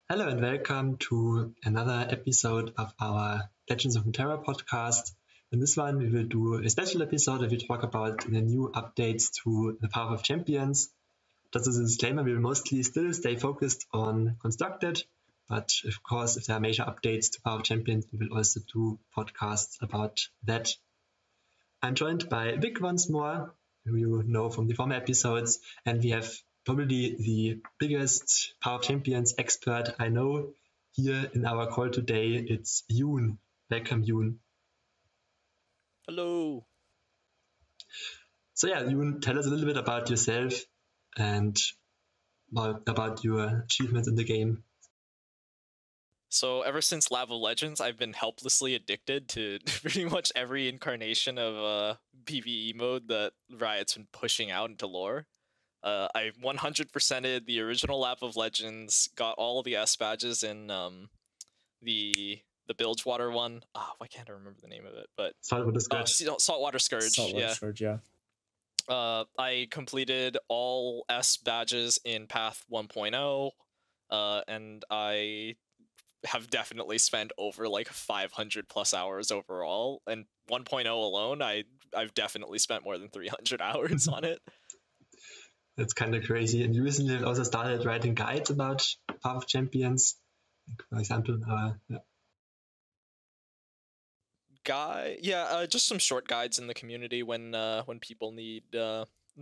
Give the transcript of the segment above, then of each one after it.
Hello and welcome to another episode of our Legends of Runeterra podcast. In this one, we will do a special episode where we talk about the new updates to the Power of Champions. Just as a disclaimer, we will mostly still stay focused on Constructed, but of course, if there are major updates to Power of Champions, we will also do podcasts about that. I'm joined by Wick once more, who you know from the former episodes, and we have probably the biggest Power of Champions expert I know here in our call today. It's YouuXun. Welcome, YouuXun. Hello. So yeah, YouuXun, tell us a little bit about yourself and about your achievements in the game. So ever since Lab of Legends, I've been helplessly addicted to pretty much every incarnation of PvE mode that Riot's been pushing out into lore. I 100%ed the original Lab of Legends, got all the S badges in the Bilgewater one. Why can't I remember the name of it? But Saltwater Scourge. Saltwater Scourge. Saltwater Scourge, yeah. I completed all S badges in Path 1.0, and I have definitely spent over like 500 plus hours overall, and 1.0 alone I've definitely spent more than 300 hours on it. That's kind of crazy. And you recently also started writing guides about Power of Champions, for example. Just some short guides in the community when people need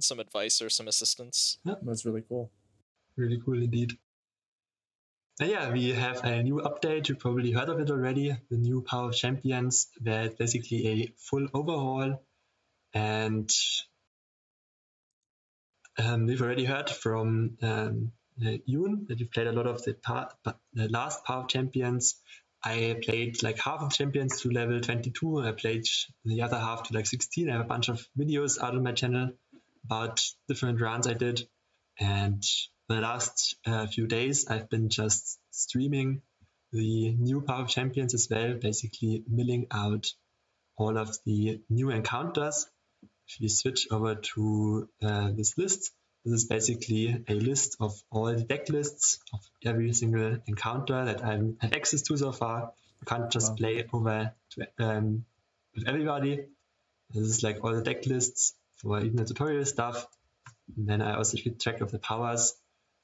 some advice or some assistance. Yeah, that's really cool. Really cool indeed. And yeah, we have a new update. You probably heard of it already. The new Power of Champions, where it's basically a full overhaul. And we've already heard from YouuXun that you've played a lot of the last Power of Champions. I played like half of Champions to level 22. I played the other half to like 16. I have a bunch of videos out on my channel about different runs I did. And for the last few days, I've been just streaming the new Power of Champions as well, basically milling out all of the new encounters. If we switch over to this list, this is basically a list of all the deck lists of every single encounter that I've had access to so far. You can't just play over with everybody. This is like all the deck lists for even the tutorial stuff. And then I also keep track of the powers,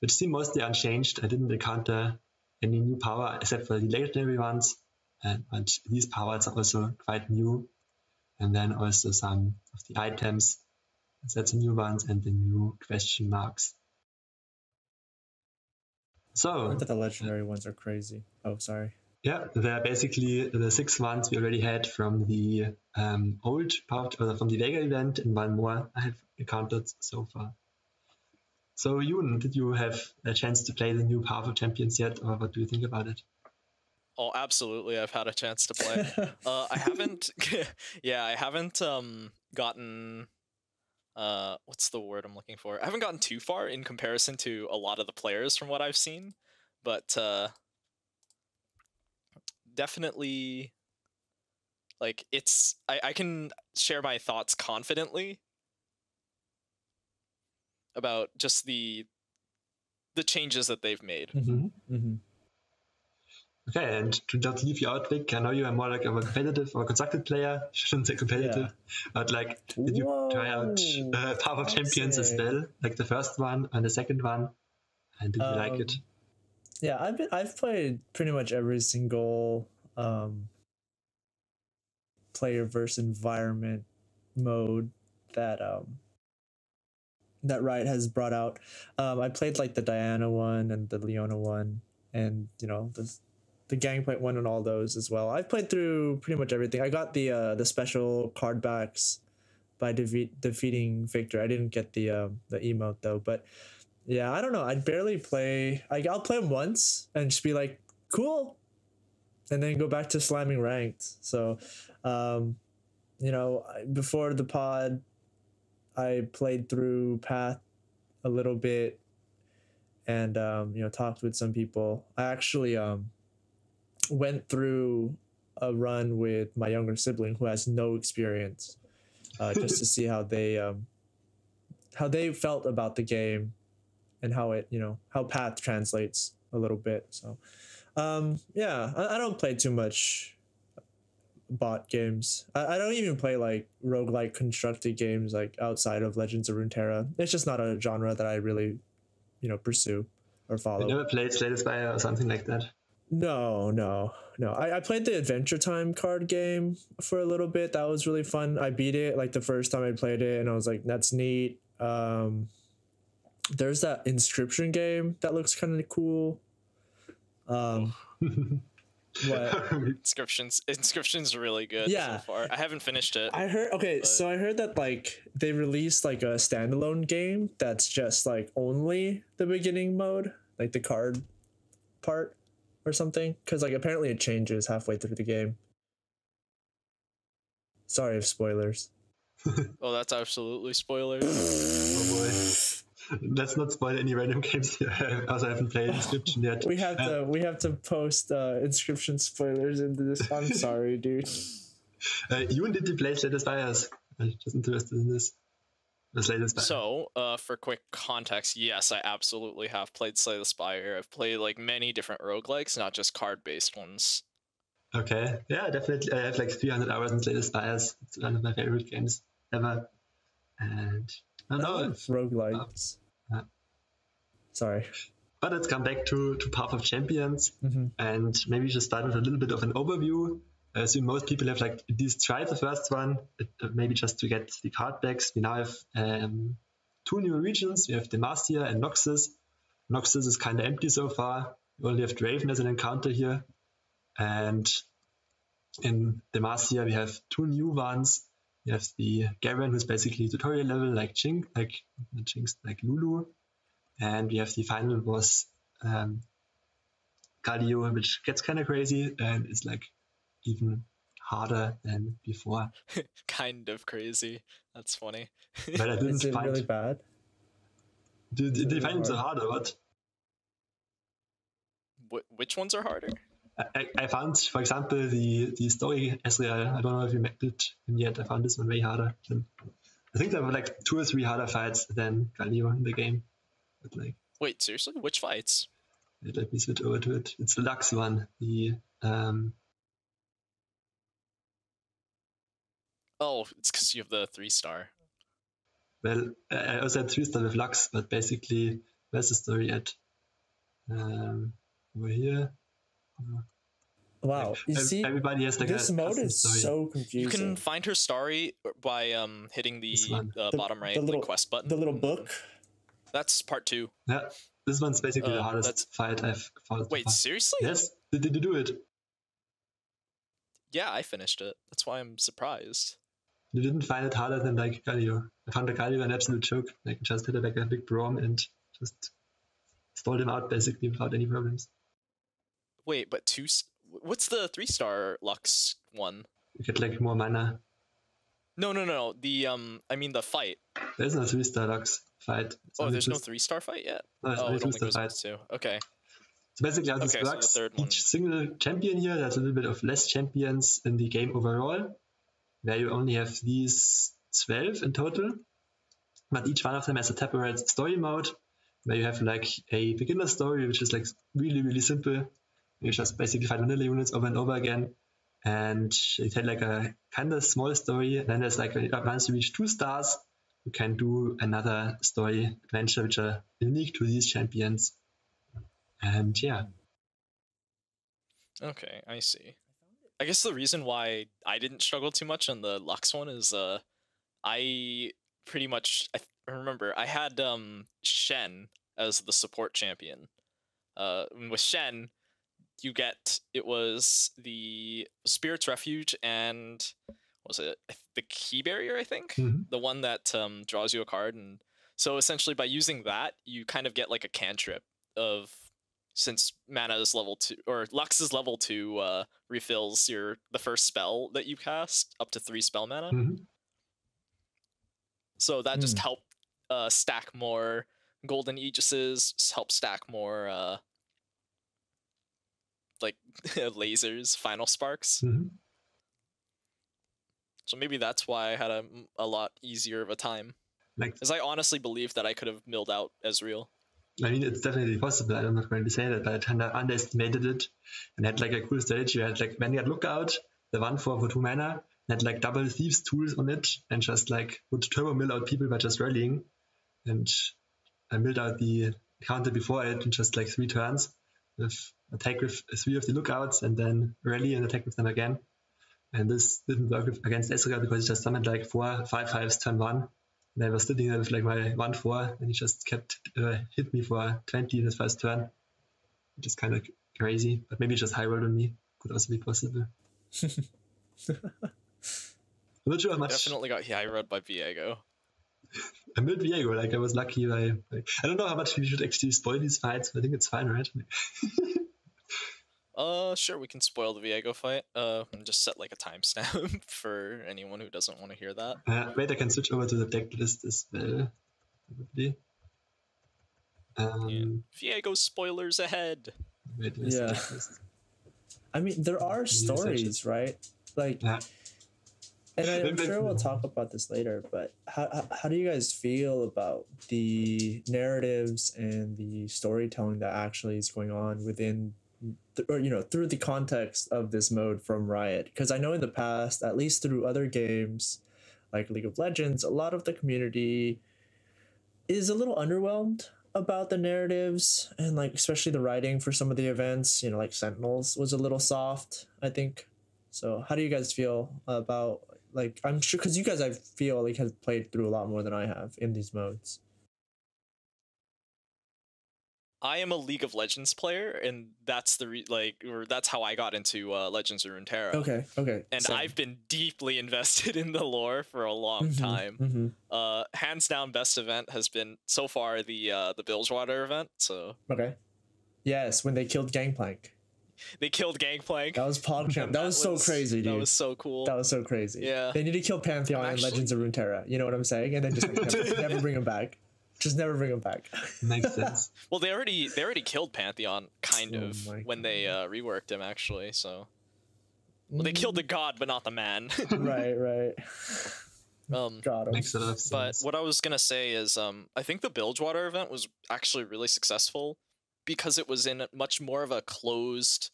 which seem mostly unchanged. I didn't encounter any new power except for the legendary ones, but these powers are also quite new. And then also some of the items, that's the new ones and the new question marks. So the legendary ones are crazy. Oh, sorry. Yeah, they're basically the 6 ones we already had from the old part, or from the Vega event, and one more I have encountered so far. So YouuXun, did you have a chance to play the new Power of Champions yet, or what do you think about it? Oh, absolutely. I've had a chance to play. I haven't I haven't gotten what's the word I'm looking for? I haven't gotten too far in comparison to a lot of the players from what I've seen, but definitely like I can share my thoughts confidently about just the changes that they've made. Okay, and to just leave you out, Vic, I know you are more like a competitive or constructed player. I shouldn't say competitive, but like, did you try out Power of Champions as well, like the first one and the second one, and did you like it? Yeah, I've played pretty much every single player versus environment mode that that Riot has brought out. I played like the Diana one and the Leona one, and you know the Gangplank one and all those as well. I've played through pretty much everything. I got the special card backs by defeating Victor. I didn't get the emote though, but yeah, I don't know. I'd barely play. I'll play them once and just be like, cool, and then go back to slamming ranked. So, you know, before the pod, I played through Path a little bit, and you know, talked with some people. I actually went through a run with my younger sibling who has no experience, just to see how they felt about the game and how it, you know, how Path translates a little bit. So yeah, I don't play too much bot games. I don't even play like roguelike constructed games like outside of Legends of Runeterra. It's just not a genre that I really, pursue or follow. You never played Slay the Spire or something like that? No. I played the Adventure Time card game for a little bit. That was really fun. I beat it like the first time I played it, and I was like, that's neat. There's that Inscription game that looks kind of cool. What? Inscription's really good so far. I haven't finished it. I heard so I heard that like they released like a standalone game that's just like only the beginning mode, like the card part or something, because like apparently it changes halfway through the game. Sorry if spoilers. Oh, that's absolutely spoilers. Oh boy. Let's not spoil any random games here. I also haven't played Inscription yet. We have to post Inscription spoilers into this. I'm sorry, dude. Ewan, did you play Slay the Spires? I'm just interested in this. Slay the Spire. So, for quick context, yes, I absolutely have played Slay the Spire. I've played like many different roguelikes, not just card-based ones. Okay, yeah, definitely. I have like 300 hours in Slay the Spires. It's one of my favorite games ever. And I don't know. Roguelikes. Sorry. But let's come back to Path of Champions, and maybe just start with a little bit of an overview. I assume most people have like at least tried the first one, maybe just to get the card backs. We now have 2 new regions. We have Demacia and Noxus. Noxus is kind of empty so far. We only have Draven as an encounter here. And in Demacia, we have 2 new ones. We have the Garen, who's basically tutorial level like Lulu. And we have the final boss, Galio, which gets kind of crazy and is like even harder than before. Kind of crazy. That's funny. But I didn't Is it find really bad? Did you find it so hard or what? Which ones are harder? I found, for example, the story Ezreal. I don't know if you met it yet. I found this one way harder. I think there were like 2 or 3 harder fights than Galio in the game. But like, wait, seriously? Which fights? Let me switch over to it. It's the Lux one. Oh, it's because you have the 3-star. Well, I also had 3-star with Lux, but basically, where's the story at? Over here. Wow, you see, everybody has like this mode is story. So confusing. You can find her story by hitting the bottom right quest button. The little book. That's part 2. Yeah, this one's basically the hardest fight I've found. Wait, seriously? Yes. Did you do it? Yeah, I finished it. That's why I'm surprised. You didn't find it harder than like Galio. I found the Galio an absolute joke. Like just hit it like a big Braum and just stalled him out basically without any problems. Wait, but what's the 3-star Lux one? You get like more mana. No. The I mean the fight. There's no 3-star Lux fight. There's no 3-star fight yet? No, it only goes fight. 2. Okay. So basically how this works, so each single champion here, there's a little bit of less champions in the game overall, where you only have these 12 in total. But each one of them has a separate story mode, where you have like a beginner story, which is like really, really simple. You just basically fight vanilla units over and over again. And it had like a kind of small story. And then there's like, once you reach 2 stars, you can do another story adventure, which are unique to these champions. And yeah. Okay, I see. I guess the reason why I didn't struggle too much on the Lux one is I pretty much I remember I had Shen as the support champion. With Shen, it was the Spirit's Refuge and was it the Key Barrier, I think? The one that draws you a card, and so essentially by using that you kind of get like a cantrip of, since mana is level 2 or Lux is level 2, refills the first spell that you cast up to 3 spell mana. So that just helped stack more golden aegises, help stack more like lasers, final sparks. So maybe that's why I had a lot easier of a time. Because I honestly believed that I could have milled out Ezreal. I mean, it's definitely possible. I'm not going to say that, but I kind of underestimated it and had like a cool strategy. I had like when you had Lookout, the 1/4 for 2 mana, and had like double Thieves tools on it, and just like would turbo mill out people by just rallying. And I milled out the counter before it in just like 3 turns with attack with 3 of the Lookouts and then rally and attack with them again. And this didn't work against Ezreal because he just summoned like 4 5/5s turn 1. And I was sitting there with like my 1/4 and he just kept hit me for 20 in his first turn, which is kind of crazy. But maybe just high rolled on me could also be possible. I'm not sure how much. Definitely got high rolled by Viego. I milled Viego, like I was lucky by. Like, I don't know how much we should actually spoil these fights, but I think it's fine, right? Sure, we can spoil the Viego fight. And just set like a timestamp for anyone who doesn't want to hear that. Wait, I can switch over to the deck list as well. Probably. Viego spoilers ahead. Wait, yeah. I mean, there are stories, right? Like, yeah. And I'm sure we'll talk about this later, but how do you guys feel about the narratives and the storytelling that actually is going on within, or you know, through the context of this mode from Riot? Because I know in the past, at least through other games like League of Legends, a lot of the community is a little underwhelmed about the narratives and like especially the writing for some of the events. You know, like Sentinels was a little soft, I think. So how do you guys feel about, like, I'm sure because you guys, I feel like, have played through a lot more than I have in these modes. I am a League of Legends player, and that's that's how I got into Legends of Runeterra. Okay. And I've been deeply invested in the lore for a long time. Hands down, best event has been so far the Bilgewater event. So yes, when they killed Gangplank. They killed Gangplank. That was PogChamp. That was so crazy, dude. That was so cool. That was so crazy. Yeah. They need to kill Pantheon and Legends of Runeterra. You know what I'm saying? And then just like, never bring him back. Just never bring him back. Makes sense. Well, they already killed Pantheon kind of when they reworked him actually. So, well, they killed the god, but not the man. right. God, makes a lot of sense. But what I was gonna say is, I think the Bilgewater event was actually really successful because it was in much more of a closed,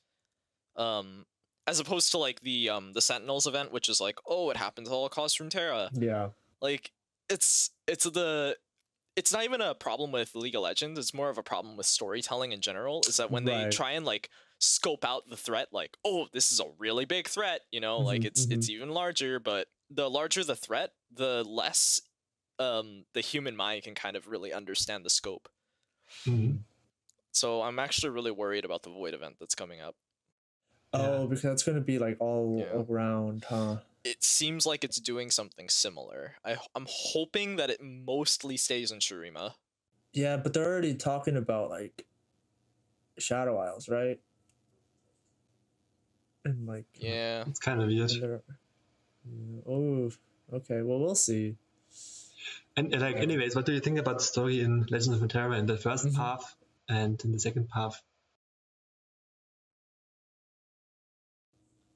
as opposed to like the Sentinels event, which is like, oh, it happens all across Runeterra. Yeah. Like it's not even a problem with League of Legends. It's more of a problem with storytelling in general. Is that when they try and like scope out the threat, like, oh, this is a really big threat, you know, like it's even larger. But the larger the threat, the less the human mind can kind of really understand the scope. So I'm actually really worried about the Void event that's coming up. Oh, because that's going to be like all around, huh? It seems like it's doing something similar. I'm hoping that it mostly stays in Shurima. Yeah, but they're already talking about like Shadow Isles, right? And like it's kind of weird. Oh, okay. Well, we'll see. And like, anyways, what do you think about the story in Legends of Runeterra in the first path and in the second path?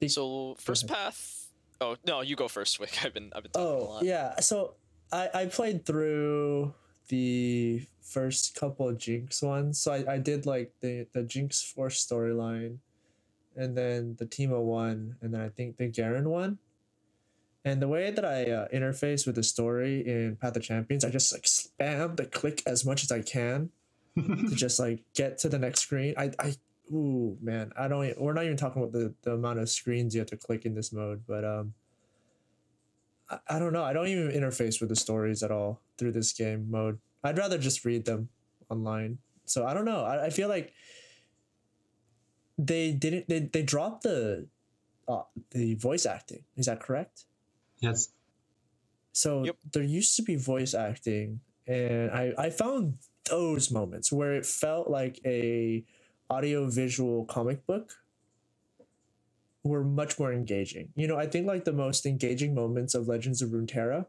So first path. Oh no, you go first, Wick. I've been talking a lot. Yeah. So I played through the first couple of Jinx ones. So I did like the Jinx Force storyline, and then the Teemo one, and then I think the Garen one. And the way that I interface with the story in Path of Champions, I just like spam the click as much as I can to just like get to the next screen. Ooh, man, we're not even talking about the amount of screens you have to click in this mode, but I don't know. I don't even interface with the stories at all through this game mode. I'd rather just read them online. So I don't know. I feel like they dropped the voice acting. Is that correct? Yes. So there used to be voice acting, and I found those moments where it felt like a audio-visual comic book were much more engaging. You know, I think like the most engaging moments of Legends of Runeterra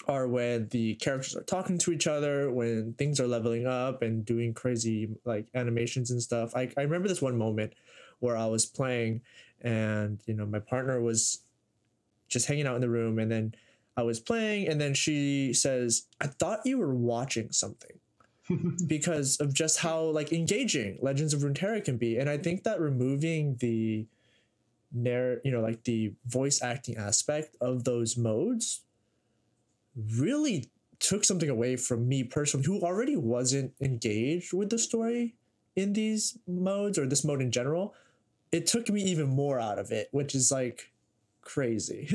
are when the characters are talking to each other, when things are leveling up and doing crazy like animations and stuff. I remember this one moment where I was playing and, you know, my partner was just hanging out in the room, and then I was playing, and then she says, "I thought you were watching something." because of just how like engaging Legends of Runeterra can be. And I think that removing the like the voice acting aspect of those modes really took something away from me personally, who already wasn't engaged with the story in these modes or this mode in general. It took me even more out of it, which is like crazy.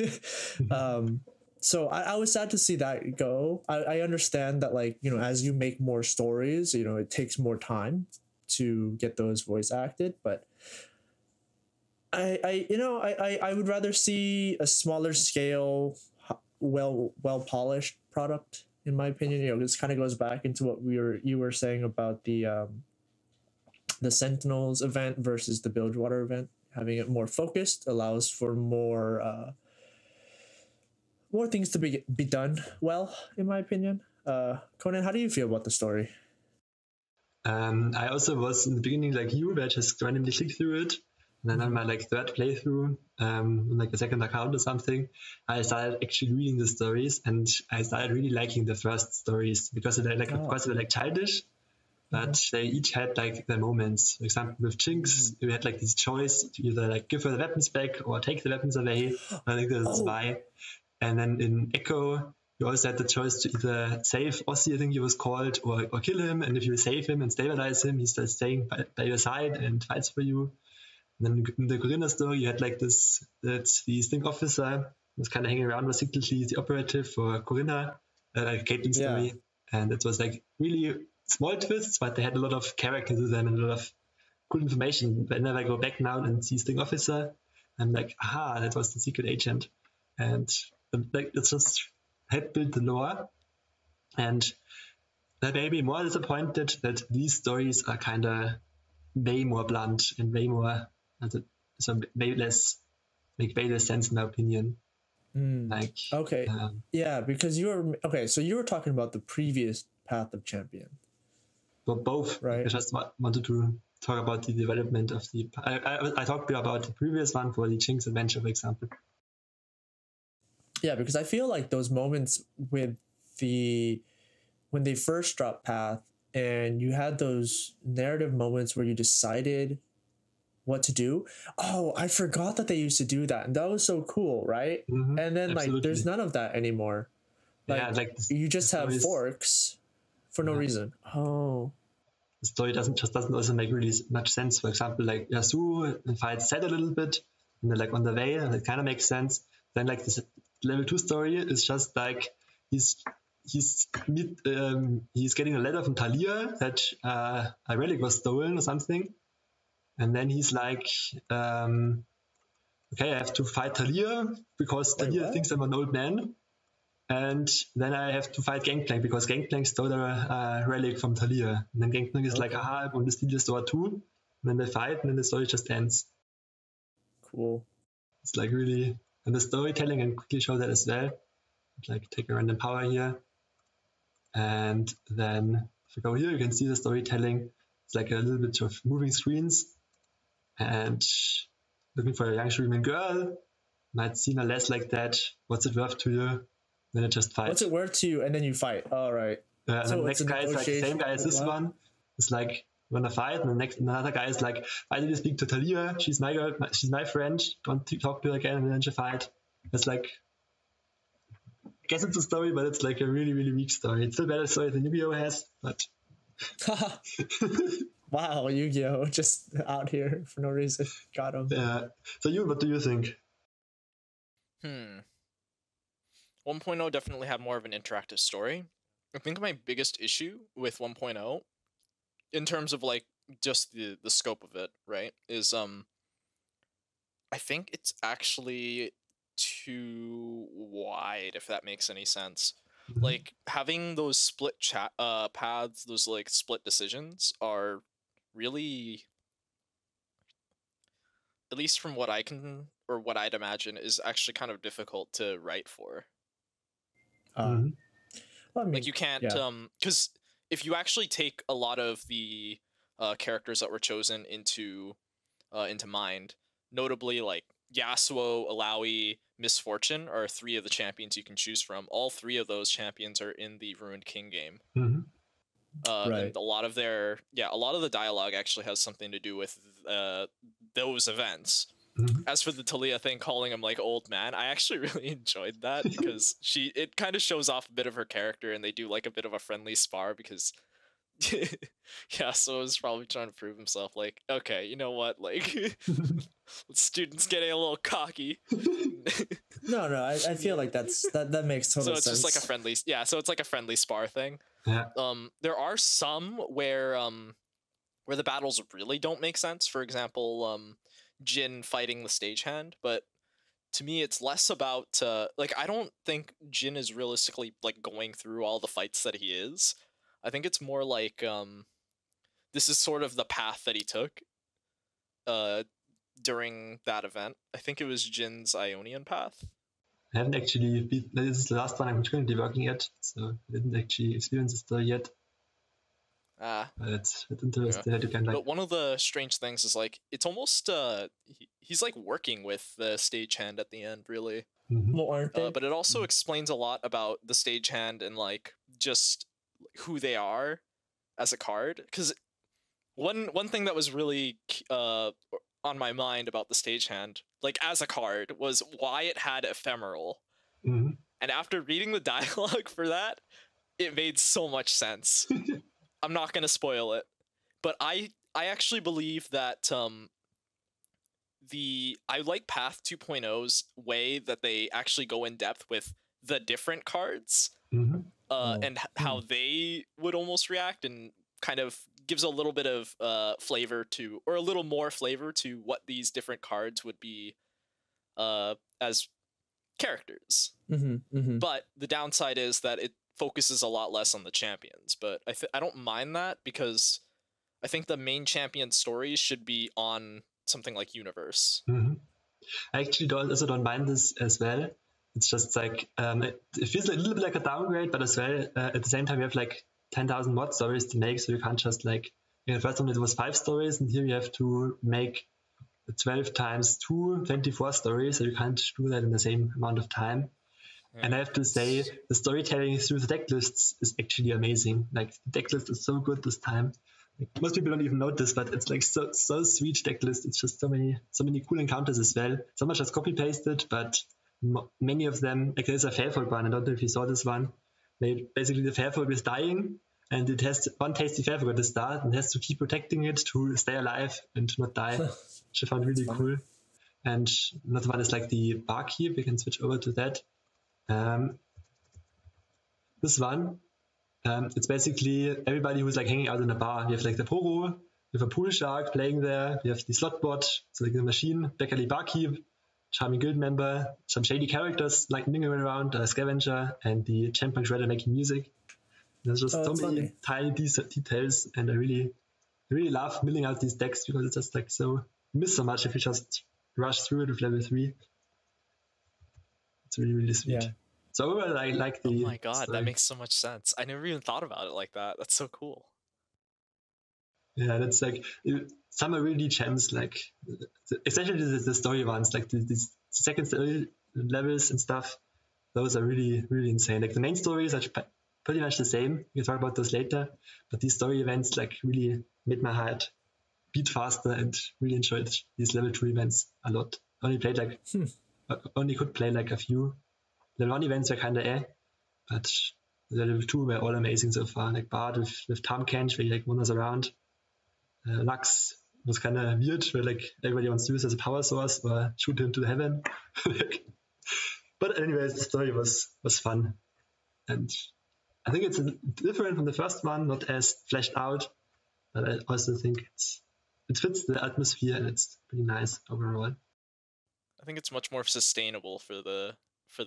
So I was sad to see that go. I understand that, like, as you make more stories, it takes more time to get those voice acted, but I would rather see a smaller scale, well polished product, in my opinion. This kind of goes back into what you were saying about the Sentinels event versus the Bilgewater event. Having it more focused allows for more things to be done well, in my opinion. Conan, how do you feel about the story? I also was in the beginning like you, where I just randomly clicked through it. And then on my like third playthrough, like a second account or something, I started actually reading the stories, and I started really liking the first stories because they like, of course, they were like childish, but they each had like their moments. For example, with Jinx, we had like this choice to either like give her the weapons back or take the weapons away. I think that's why. And then in Echo, you also had the choice to either save Ossie, I think he was called, or kill him. And if you save him and stabilize him, he's still staying by your side and fights for you. And then in the Corinna story, you had like this, that's the Sting officer was kind of hanging around, was secretly the operative for Corinna, like Caitlyn's story. And it was like really small twists, but they had a lot of character to them and a lot of cool information. Whenever I go back now and see Sting officer, I'm like, aha, that was the secret agent. And like it's just helped build the lore. And that made me more disappointed that these stories are kind of way more blunt and way more, so way less, make way less sense in my opinion. Like, okay, yeah, because so you were talking about the previous Path of Champion. But both, right? I just wanted to talk about the development of the. I talked about the previous one for the Jinx adventure, for example. Yeah, because I feel like those moments with when they first dropped Path, and you had those narrative moments where you decided what to do. Oh, I forgot that they used to do that, and that was so cool, right? And then like there's none of that anymore. Like you just have forks for no reason. Oh, the story doesn't also make really much sense. For example, like Yasuo fights Zed a little bit, and they're like on the way, and it kind of makes sense. Then like this level 2 story is just like he's getting a letter from Talia that a relic was stolen or something, and then he's like, okay, I have to fight Talia because Talia thinks I'm an old man, and then I have to fight Gangplank because Gangplank stole a relic from Talia, and then Gangplank is like, aha, I want to steal the sword too, and then they fight, and then the story just ends. Cool. It's like really, and the storytelling, and quickly show that as well. Like take a random power here, and then if you go here, you can see the storytelling. It's like a little bit of moving screens, and looking for a young streaming girl might seem a less like that. What's it worth to you? Then it just fight. What's it worth to you? And then you fight. All right. And so the next guy is like the same guy as this one. It's like we're gonna fight, and another guy is like, why did you speak to Talia? She's my girl. She's my friend. Don't talk to her again. And then you fight. It's like, I guess it's a story, but it's like a really, really weak story. It's still better story than Yu-Gi-Oh has, but. Wow, Yu-Gi-Oh just out here for no reason. Got him. Yeah. So what do you think? 1.0 definitely had more of an interactive story. I think my biggest issue with 1.0, in terms of like just the scope of it, right, is I think it's actually too wide, if that makes any sense. Like having those split paths, those like split decisions are really, at least from what I can, or what I'd imagine, is actually kind of difficult to write for. Well, I mean, like you can't, because if you actually take a lot of the characters that were chosen into mind, notably like Yasuo, Alawi, Misfortune are 3 of the champions you can choose from. All 3 of those champions are in the Ruined King game. Right. And a lot of the dialogue actually has something to do with those events. Mhm. As for the Talia thing, calling him like old man, I actually really enjoyed that because it kind of shows off a bit of her character, and they do like a bit of a friendly spar because yeah, so he's probably trying to prove himself. Like, okay, you know what? Like, student's getting a little cocky. No, I feel like that makes total So it's sense. just like a friendly, yeah. So it's like a friendly spar thing. Yeah. There are some where the battles really don't make sense. For example, Jin fighting the stagehand, but to me, it's less about like I don't think Jin is realistically like going through all the fights that he is. I think it's more like this is sort of the path that he took during that event. I think it was Jin's Ionian path. I haven't actually this is the last one I'm currently working at, so I didn't actually experience the story yet. Ah, But it's interesting that you can like. but one of the strange things is like it's almost he's like working with the stagehand at the end, really. Mhm. Well, aren't they? But it also explains a lot about the stagehand and like just who they are as a card. Because one thing that was really on my mind about the stagehand, like as a card, was why it had ephemeral. Mhm. And after reading the dialogue for that, it made so much sense. I'm not gonna spoil it, but I actually believe that I like Path 2.0's way that they actually go in depth with the different cards Mhm. and how they would almost react, and kind of gives a little bit of flavor to, or a little more flavor to, what these different cards would be as characters. But the downside is that it focuses a lot less on the champions. But I don't mind that, because I think the main champion stories should be on something like Universe. Mhm. I actually also don't mind this as well. It's just like it feels like a little bit like a downgrade, but as well at the same time you have like 10,000 mod stories to make, so you can't just like, the first one it was 5 stories, and here you have to make 12 times 2, 24 stories, so you can't do that in the same amount of time. And I have to say, the storytelling through the deck lists is actually amazing. Like, the deck list is so good this time. Like, most people don't even notice, but it's like so sweet deck list. It's just so many cool encounters as well. Some are just copy pasted, but many of them, like there's a Fairfold one. I don't know if you saw this one. Basically, the Fairfold is dying, and it has one tasty Fairfold at the start, and has to keep protecting it to stay alive and not die, which I found really cool. And another one is like the Barkeep. We can switch over to that. This one, it's basically everybody who's like hanging out in a bar. We have like the Poro, we have a pool shark playing there, we have the slot bot, so like the machine, Beckerly Barkeep, charming guild member, some shady characters like mingling around, a scavenger, and the champion shredder making music. There's just so many tiny details, and I really love milling out these decks, because it's just like so, you miss so much if you just rush through it with level 3. It's really sweet. Yeah. So overall, I like the. Oh my god, that makes so much sense. I never even thought about it like that. That's so cool. Yeah, that's like some are really gems, like especially the story ones, like the second story levels and stuff. Those are really insane. Like the main stories are pretty much the same. We'll talk about those later. But these story events like really made my heart beat faster, and really enjoyed these level 2 events a lot. Only could play like a few. Level 1 events were kind of but the level 2 were all amazing so far. Like Bard with Tamkench, where he like wanders around. Lux was kind of weird, where like everybody wants to use as a power source or shoot him to heaven. But anyways, the story was fun, and I think it's different from the first one, not as fleshed out, but I also think it fits the atmosphere, and it's pretty nice overall. I think it's much more sustainable for the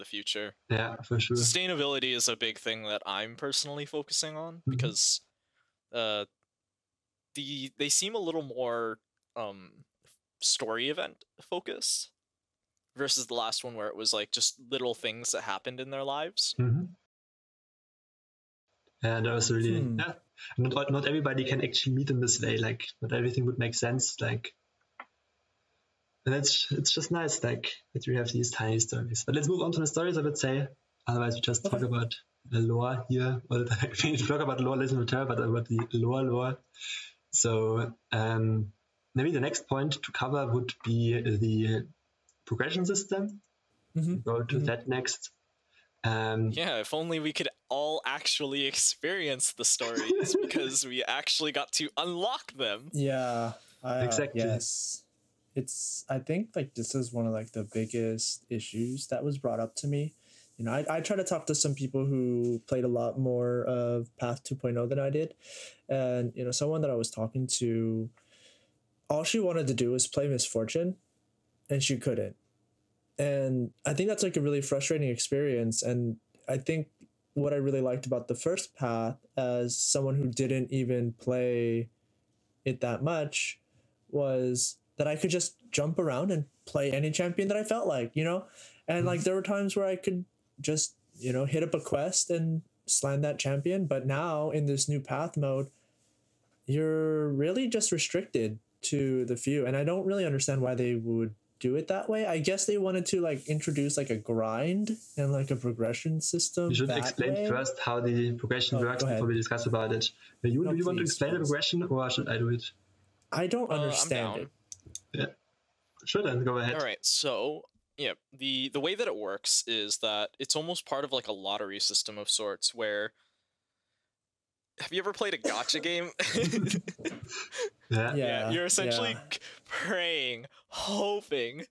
future. Yeah, for sure. Sustainability is a big thing that I'm personally focusing on, because they seem a little more story event focused versus the last one, where it was like just little things that happened in their lives. And that was really not everybody can actually meet in this way. Like, not everything would make sense. Like, and it's just nice, like, that we have these tiny stories. But let's move on to the stories, I would say. Otherwise, we just talk about the lore here. Well, I need to talk about lore, Legends of Runeterra, but about the lore. So maybe the next point to cover would be the progression system. Go to that next. Yeah, if only we could all actually experience the stories because we actually got to unlock them. Yeah, exactly. Yes, I think like this is one of like the biggest issues that was brought up to me. You know, I try to talk to some people who played a lot more of Path 2.0 than I did, and you know, someone that I was talking to, all she wanted to do was play Misfortune, and she couldn't. And I think that's like a really frustrating experience. And I think what I really liked about the first path, as someone who didn't even play it that much, was that I could just jump around and play any champion that I felt like, you know? And like there were times where I could just, you know, hit up a quest and slam that champion. But now in this new path mode, you're really just restricted to the few. And I don't really understand why they would do it that way. I guess they wanted to like introduce like a grind and like a progression system. You should explain first how the progression works before we discuss about it. Do you want to explain the progression, or should I do it? I don't understand it. Yeah, sure, then go ahead. All right, so yeah, the way that it works is that it's almost part of like a lottery system of sorts. Where have you ever played a gacha game? Yeah, you're essentially praying, hoping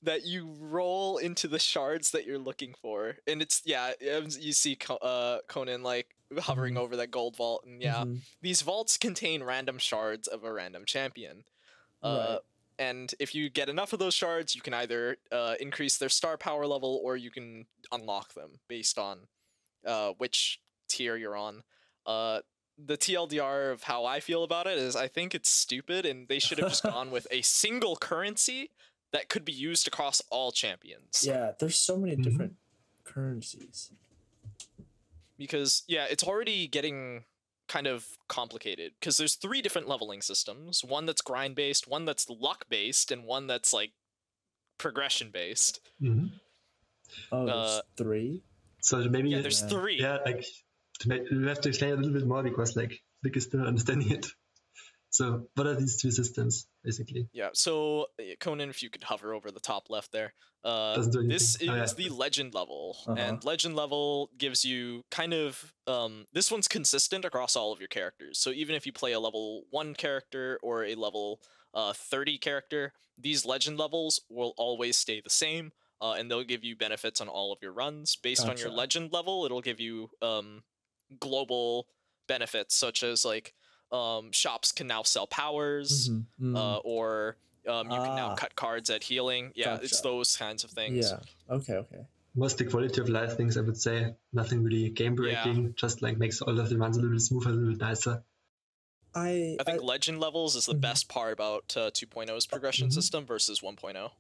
that you roll into the shards that you're looking for. And it's, you see Conan like hovering over that gold vault. And these vaults contain random shards of a random champion. Right. And if you get enough of those shards, you can either increase their star power level, or you can unlock them based on which tier you're on. The TLDR of how I feel about it is I think it's stupid, and they should have just gone with a single currency that could be used across all champions. Yeah, there's so many different currencies. Because, it's already getting kind of complicated, because there's 3 different leveling systems. One that's grind-based, one that's luck-based, and one that's, like, progression-based. Oh, there's 3? So maybe... Yeah, there's 3. Yeah, like... We have to explain a little bit more because like Wick is still not understanding it. So what are these 2 systems basically? Yeah, so Conan, if you could hover over the top left there, this is the legend level, and legend level gives you kind of this one's consistent across all of your characters. So even if you play a level 1 character or a level 30 character, these legend levels will always stay the same, and they'll give you benefits on all of your runs based on your legend level. It'll give you global benefits, such as like shops can now sell powers, or you can now cut cards at healing. It's those kinds of things. Okay. Mostly quality of life things, I would say. Nothing really game breaking, just like makes all of the runs a little bit smoother, a little bit nicer. I think legend levels is the best part about 2.0's progression system versus 1.0.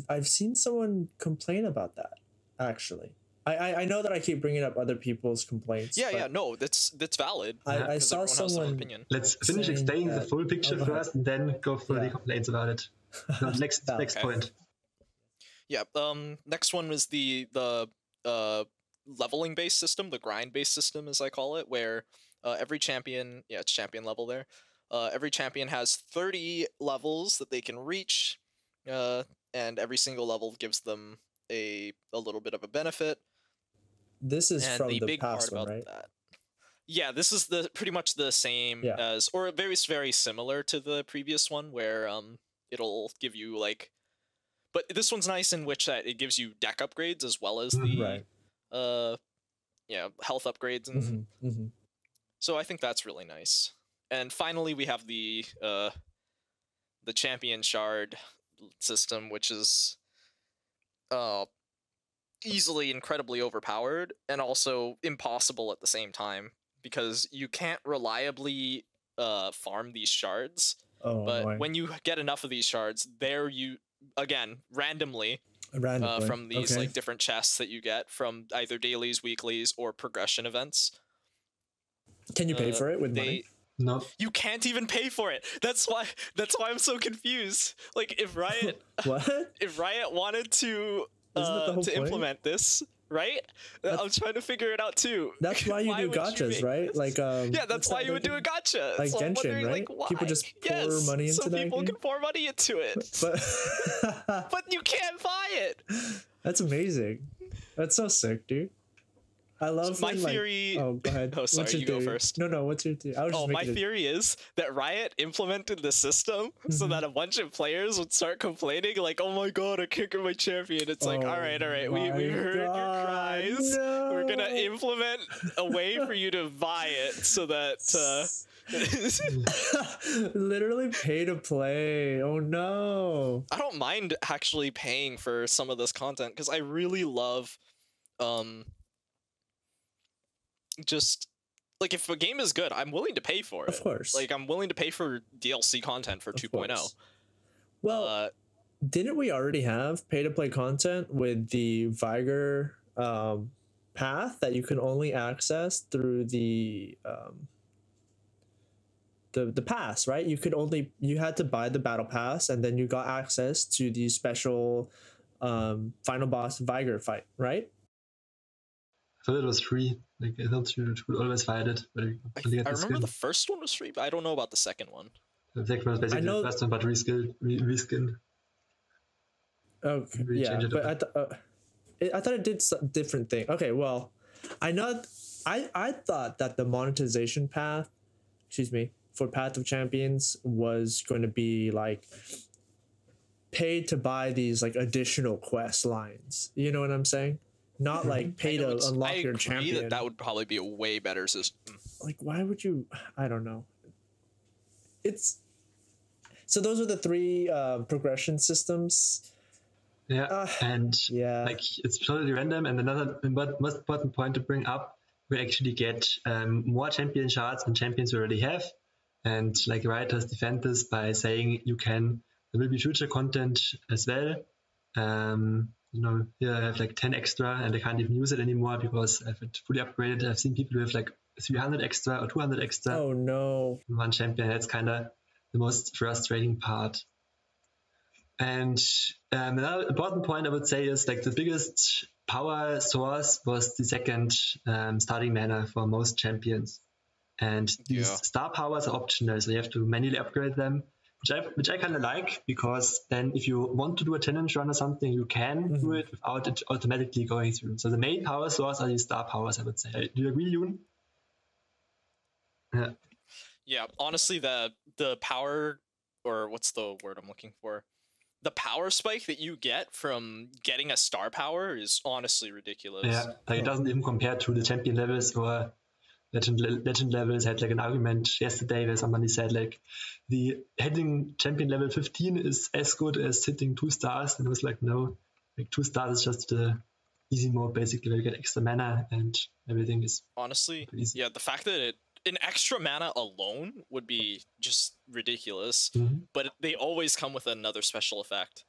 I've seen someone complain about that, actually. I know that I keep bringing up other people's complaints. No, that's valid. I saw someone. Let's finish explaining the full picture first, and then go for the complaints about it. Next point. Yeah. Next one was the leveling based system, the grind based system, as I call it, where every champion, it's champion level there. Every champion has 30 levels that they can reach, and every single level gives them a little bit of a benefit. This is from the big past part one, right? That. Yeah, this is pretty much the same as, or very, very similar to the previous one, where it'll give you like, but this one's nice in which that it gives you deck upgrades as well as the health upgrades, and so I think that's really nice. And finally, we have the champion shard system, which is easily incredibly overpowered and also impossible at the same time, because you can't reliably farm these shards. When you get enough of these shards, randomly from these like different chests that you get from either dailies, weeklies, or progression events. Can you pay for it with money? No, you can't even pay for it. That's why I'm so confused. Like if Riot wanted to implement this, right? I'm trying to figure it out too. That's why you do would gachas, make right? this? Like Yeah, that's why you would do a gacha. like So I'm Genshin, wondering, right? like, why? People just pour money into so that people game. can pour money into it. But But you can't buy it. that's amazing. That's so sick, dude. I love my when, theory. Like, oh, go ahead. Oh, sorry, What's your you go theory? first. No, what's your theory? I was just My making theory is that Riot implemented the system so that a bunch of players would start complaining, like, "Oh my god, I can't get my champion." It's like, all right, we heard your cries. No. We're gonna implement a way for you to buy it so that. Literally pay to play. Oh no. I don't mind actually paying for some of this content because I really love, just like if a game is good, I'm willing to pay for it. Of course. Like I'm willing to pay for DLC content for 2.0. Well, didn't we already have pay to play content with the Viger path that you can only access through the pass, right? You had to buy the battle pass and then you got access to the special final boss Viger fight, right? I thought it was free. Like I thought you would always fight it. But I remember the first one was free, but I don't know about the second one. The second one was basically the first one, but reskinned. Okay, yeah, but I thought it did some different thing. Okay, well, I thought that the monetization path, for Path of Champions was going to be like paid to buy these like additional quest lines. You know what I'm saying? Not like pay to unlock your champion. I agree that would probably be a way better system. Like, why would you? I don't know. So those are the three progression systems. Yeah, like it's totally random. And another most important point to bring up, we actually get more champion shards than champions we already have. And like Riot has defended this by saying there will be future content as well. Here I have like 10 extra and I can't even use it anymore because I've it fully upgraded. I've seen people with like 300 extra or 200 extra. Oh no. In one champion. That's kind of the most frustrating part. And another important point I would say is like the biggest power source was the second starting mana for most champions. And these star powers are optional, so you have to manually upgrade them, which I kind of like, because then if you want to do a challenge run or something, you can do it without it automatically going through. So the main power source are these star powers, I would say. Do you agree, Yoon? Yeah. Yeah, honestly, the power, or what's the word I'm looking for? The power spike that you get from getting a star power is honestly ridiculous. Yeah, like it doesn't even compare to the champion levels or legend levels. I had like an argument yesterday where somebody said like the hitting champion level 15 is as good as hitting 2 stars, and it was like, no, like 2 stars is just the easy mode basically, where you get extra mana and everything is honestly easy. Yeah, the fact that an extra mana alone would be just ridiculous, but they always come with another special effect.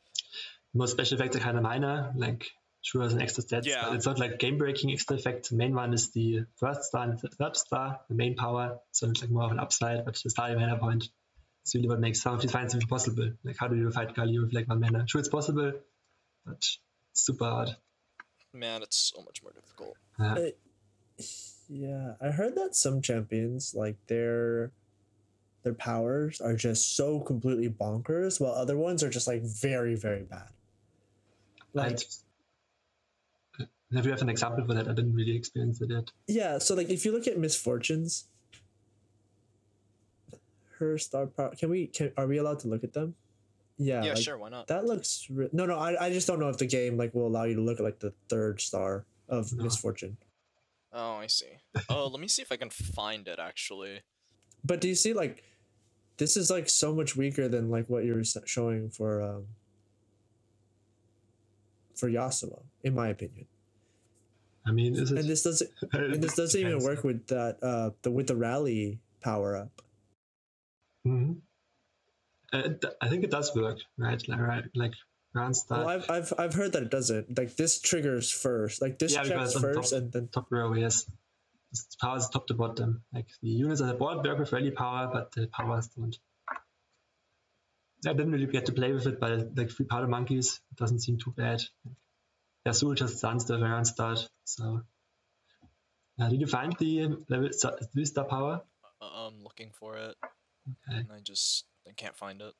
Most special effects are kind of minor, like sure as an extra stats, but it's not like game-breaking extra effect. The main one is the first star and the third star, the main power, so it's like more of an upside, but the starting mana point is really what makes some of these fights impossible. Like how do you fight Galio with like 1 mana? Sure, it's possible, but it's super hard. Man, it's so much more difficult. Yeah, I heard that some champions, like their powers are just so completely bonkers, while other ones are just like very, very bad. Like, have you have an example for that? I didn't really experience it yet. Yeah, so like if you look at Misfortunes, her star power. Are we allowed to look at them? Yeah, yeah, like, sure, why not? That looks no. I just don't know if the game like will allow you to look at like the 3rd star of Misfortune. Oh, I see. Oh, let me see if I can find it actually. But do you see like this is like so much weaker than like what you're showing for Yasuo, in my opinion. I mean, and this doesn't even work with that with the rally power up. I think it does work, right? Like round start. Well, I've heard that it doesn't. Like this triggers first. Like this checks first, and then top row, yes. Power is top to bottom. Like the units on the board work with rally power, but the powers don't. I didn't really get to play with it, but like 3 powder monkeys, it doesn't seem too bad. Yasuo just stuns the Varron start. So, did you find the level 3-star power? I'm looking for it, Okay, and I can't find it.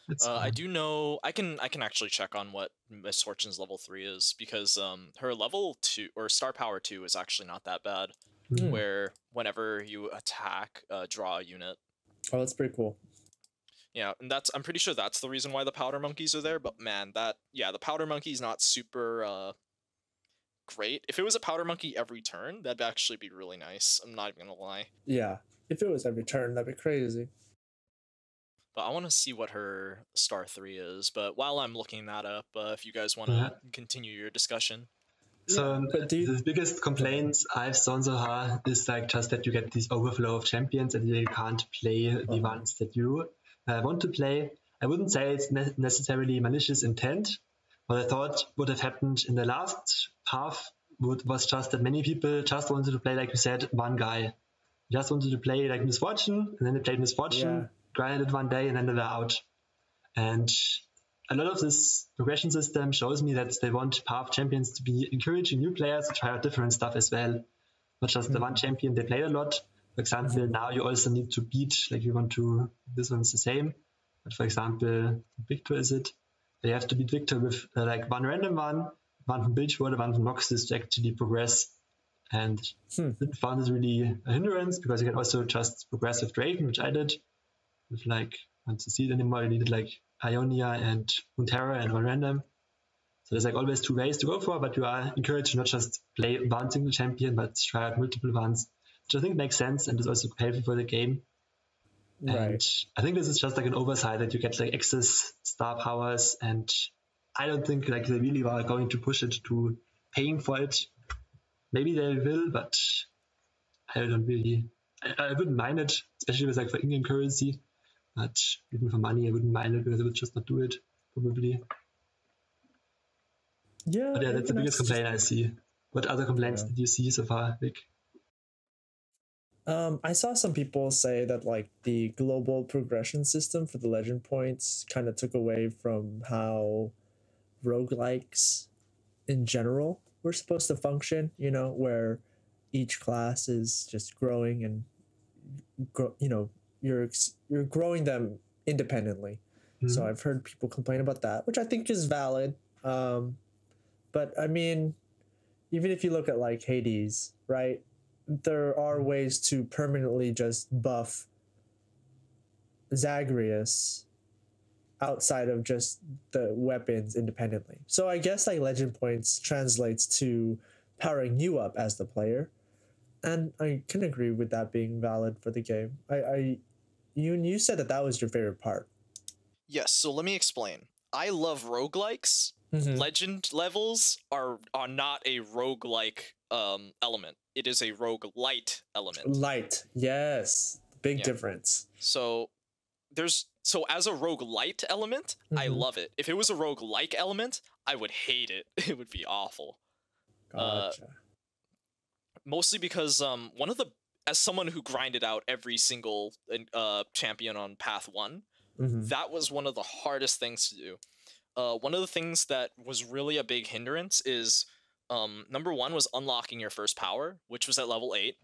that's I fine. do know I can actually check on what Miss Fortune's level 3 is, because her level 2 or star power 2 is actually not that bad. Hmm. Where whenever you attack, draw a unit. Oh, that's pretty cool. Yeah, and I'm pretty sure that's the reason why the powder monkeys are there. But man, the powder monkey's not super great. If it was a powder monkey every turn, that'd actually be really nice. I'm not even gonna lie. Yeah, if it was every turn, that'd be crazy. But I want to see what her star 3 is. But while I'm looking that up, if you guys want to continue your discussion. So Yeah, but the biggest complaints I've seen so far is like just that you get this overflow of champions and you can't play the ones that you want to play. I wouldn't say it's necessarily malicious intent. What I thought would have happened in the last half was just that many people just wanted to play, like you said, one guy. Just wanted to play like Miss Fortune, and then they played Miss Fortune, grinded it one day, and then they were out. And a lot of this progression system shows me that they want path champions to be encouraging new players to try out different stuff as well. Not just the one champion they played a lot. For example, now you also need to beat, like you want to, this one's the same. But for example, Victor is it? They have to beat Victor with like one random one from Bilgewater, one from Noxus to actually progress. And I didn't find this really a hindrance because you can also just progress with Draven, which I did. With like, once you see it anymore, you needed like Ionia and Runeterra and one random. So there's like always two ways to go for, but you are encouraged to not just play one single champion, but try out multiple ones, which I think makes sense and is also helpful for the game. Right. And I think this is just like an oversight that you get like excess star powers, and I don't think like they really are going to push it to paying for it. Maybe they will, but I don't really. I wouldn't mind it, especially with like for in-game currency. But even for money, I wouldn't mind it because I would just not do it, probably. Yeah. But yeah, that's the biggest complaint I see. What other complaints did you see so far, Wick? I saw some people say that like the global progression system for the legend points kind of took away from how roguelikes in general were supposed to function, you know, where each class is just growing and you're growing them independently. So I've heard people complain about that, which I think is valid. But I mean, even if you look at like Hades, right? There are ways to permanently just buff Zagreus outside of just the weapons independently. So I guess like legend points translates to powering you up as the player. And I can agree with that being valid for the game. You said that was your favorite part. Yes, so let me explain. I love roguelikes. Legend levels are not a roguelike element. It is a roguelite element. Light, yes. Big difference. So as a roguelite element, I love it. If it was a roguelike element, I would hate it. It would be awful. Gotcha. Mostly because as someone who grinded out every single champion on path 1, that was one of the hardest things to do. One of the things that was really a big hindrance is number 1 was unlocking your first power, which was at level 8.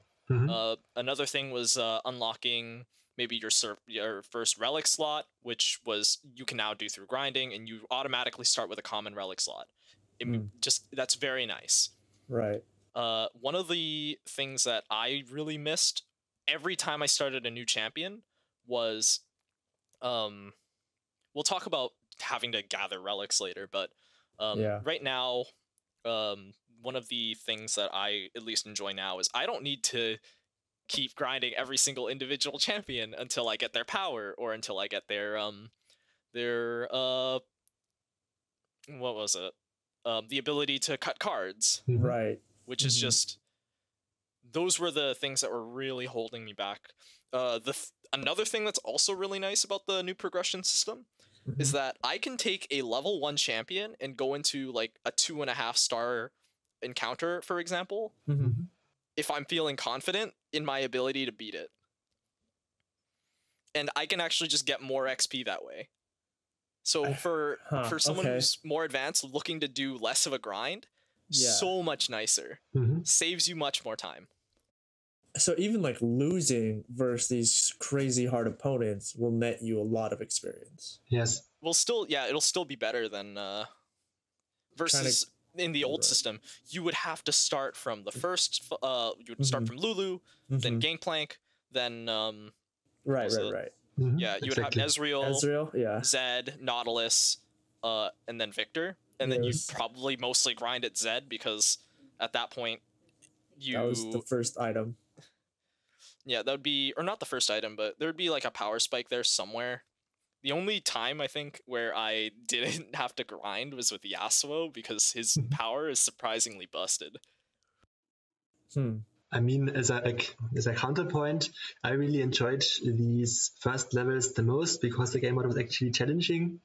Another thing was unlocking maybe your first relic slot, which was you can now do through grinding, and you automatically start with a common relic slot. That's very nice. Right. One of the things that I really missed every time I started a new champion was, we'll talk about having to gather relics later, but right now, one of the things that I at least enjoy now is I don't need to keep grinding every single individual champion until I get their power or until I get their what was it? The ability to cut cards. Right. Which is just, those were the things that were really holding me back. Another thing that's also really nice about the new progression system is that I can take a level 1 champion and go into like a 2.5 star encounter, for example, if I'm feeling confident in my ability to beat it. And I can actually just get more XP that way. So for someone who's more advanced, looking to do less of a grind, so much nicer. Saves you much more time. So even like losing versus these crazy hard opponents will net you a lot of experience. Yes. Well, still, yeah, it'll still be better than versus in the old system. You would have to start from the first. You would start from Lulu, then Gangplank, then right. Yeah, you would have Ezreal, Zed, Nautilus, and then Victor, and then you'd probably mostly grind at Zed because at that point that was the first item. Yeah, that would be, or not the first item, but there would be like a power spike there somewhere. The only time I think where I didn't have to grind was with Yasuo because his power is surprisingly busted. I mean, as a counterpoint, I really enjoyed these first levels the most because the game mode was actually challenging.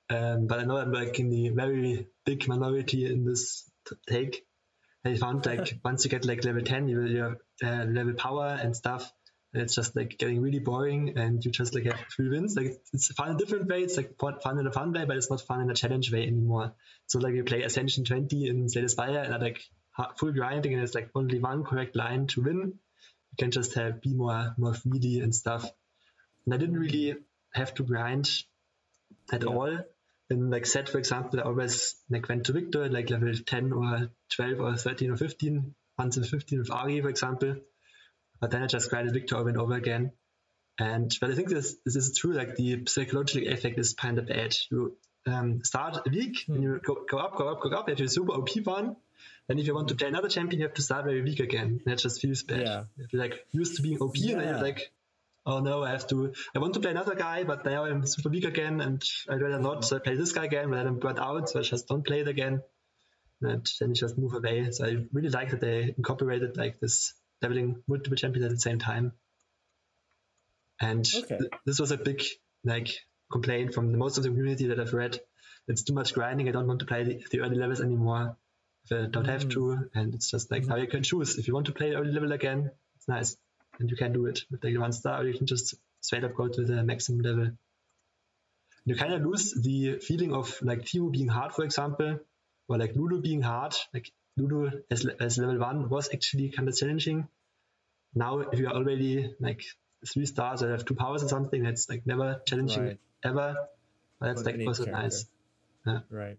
But I know I'm like in the very big minority in this take. I found like once you get like level 10, you have level power and stuff. And it's just like getting really boring, and you just like have 3 wins. Like it's fun in a different way. It's like fun in a fun way, but it's not fun in a challenge way anymore. So like you play Ascension 20 in Slay the Spire and like full grinding, and it's like only one correct line to win. You can just be more greedy and stuff. And I didn't really have to grind at all. In like set, for example, I always like went to Victor like level 10 or 12 or 13 or 15, once in 15 with Ari, for example. But then I just grinded Victor over and over again. But I think this is true. Like the psychological effect is kind of bad. You start weak, and you go up. If you're super OP one, then if you want to play another champion, you have to start very weak again. And that just feels bad. Yeah. If you're like used to being OP, and then you're like, oh no, I want to play another guy, but now I'm super weak again, and I'd rather not. So I play this guy again, but then I'm burnt out, so I just don't play it again. And then you just move away. So I really like that they incorporated like this leveling multiple champions at the same time. And this was a big like complaint from most of the community that I've read. It's too much grinding. I don't want to play the early levels anymore if I don't have to. And it's just like now you can choose. If you want to play early level again, it's nice. And you can do it with like 1 star, or you can just straight up go to the maximum level. You kind of lose the feeling of like Timo being hard, for example, or like Lulu being hard. Like Lulu as level 1 was actually kind of challenging. Now, if you are already like 3 stars or have 2 powers or something, that's like never challenging ever. But that's like also nice. Yeah. Right.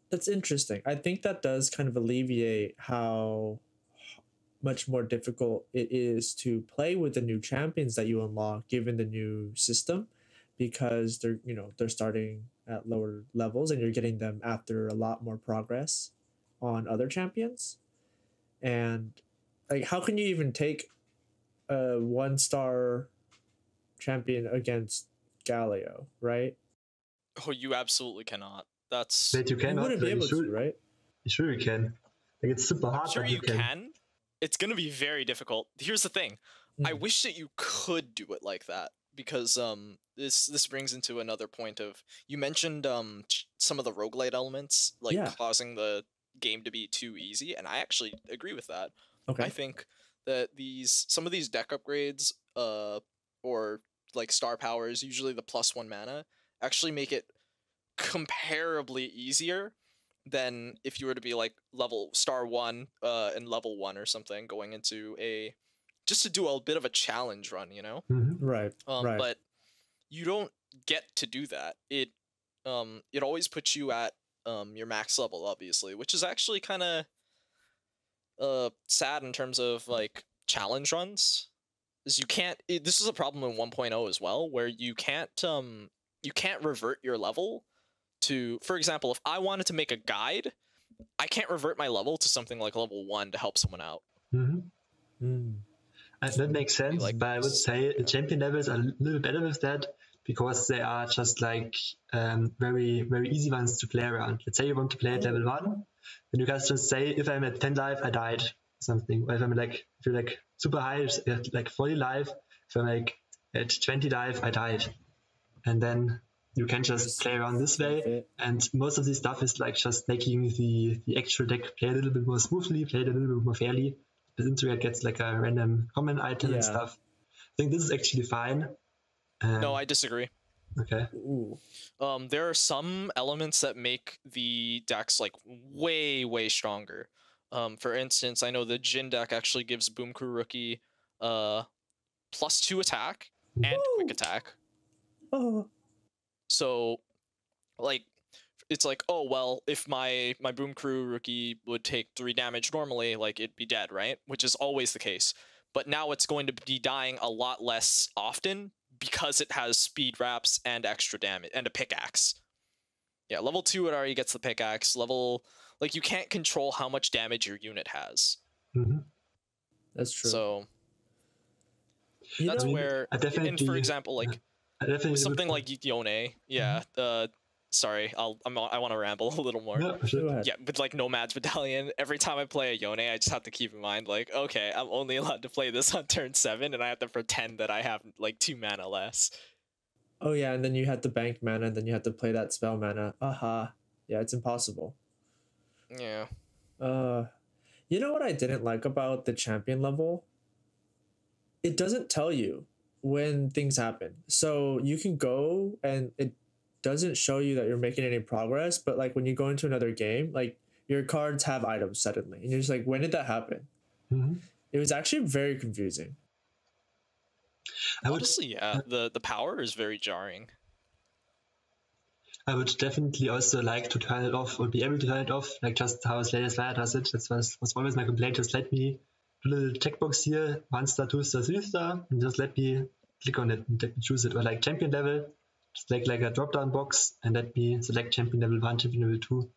That's interesting. I think that does kind of alleviate how much more difficult it is to play with the new champions that you unlock given the new system, because they're starting at lower levels and you're getting them after a lot more progress on other champions. And like, how can you even take a 1-star champion against Galio, right? Oh, you absolutely cannot. That's that you cannot. You wouldn't be able to, right? Sure you can. Like it's super hard. I'm sure you can. It's going to be very difficult. Here's the thing. I wish that you could do it like that, because this brings into another point of, you mentioned some of the roguelite elements like causing the game to be too easy, and I actually agree with that. I think that some of these deck upgrades or like star powers, usually the +1 mana, actually make it comparably easier than if you were to be like level star 1 and level 1 or something, going into just to do a bit of a challenge run, Right. But you don't get to do that. It always puts you at your max level, obviously, which is actually kind of sad in terms of like challenge runs. Is this is a problem in 1.0 as well, where you can't revert your level to, for example, if I wanted to make a guide, I can't revert my level to something like level 1 to help someone out. That makes sense, but I would say the champion levels are a little better with that, because they are just like very, very easy ones to play around. Let's say you want to play at level 1, then you guys just say, if I'm at 10 life, I died, something. Or if you're like super high, at like 40 life, if I'm like at 20 life, I died. And then you can just play around this way, and most of this stuff is like just making the actual deck play a little bit more smoothly, play it a little bit more fairly. The internet gets like a random common item and stuff. I think this is actually fine. No, I disagree. Okay. Ooh. There are some elements that make the decks like way stronger. For instance, I know the Jin deck actually gives Boom Crew Rookie +2 attack and quick attack. Oh. So like it's like, oh well, if my Boom Crew Rookie would take 3 damage normally, like it'd be dead, right? Which is always the case. But now it's going to be dying a lot less often because it has speed wraps and extra damage and a pickaxe. Yeah, level 2 it already gets the pickaxe. Like you can't control how much damage your unit has. Mm-hmm. That's true. So You that's know, where, I definitely, and for example, like I definitely with something would, like Yone, yeah. Sorry, I want to ramble a little more. no, sure. go ahead. Yeah, with like Nomad's Battalion, every time I play a Yone, I just have to keep in mind, like, okay, I'm only allowed to play this on turn 7, and I have to pretend that I have like 2 mana less. Oh yeah, and then you had to bank mana, and then you had to play that spell mana. Aha. Yeah, it's impossible. Yeah. You know what I didn't like about the champion level? It doesn't tell you when things happen. So you can go and it doesn't show you that you're making any progress, but like when you go into another game, like your cards have items suddenly. And you're just like, when did that happen? Mm-hmm. It was actually very confusing. Honestly, yeah, the power is very jarring. I would definitely also like to turn it off or be able to turn it off, like just how Slayer's Lair does it. That was always my complaint. Just let me do a little checkbox here, 1 star, 2 star, 3 star, and just let me click on it and let me choose it. Or like champion level, just like a drop down box and let me select champion level 1, champion level 2.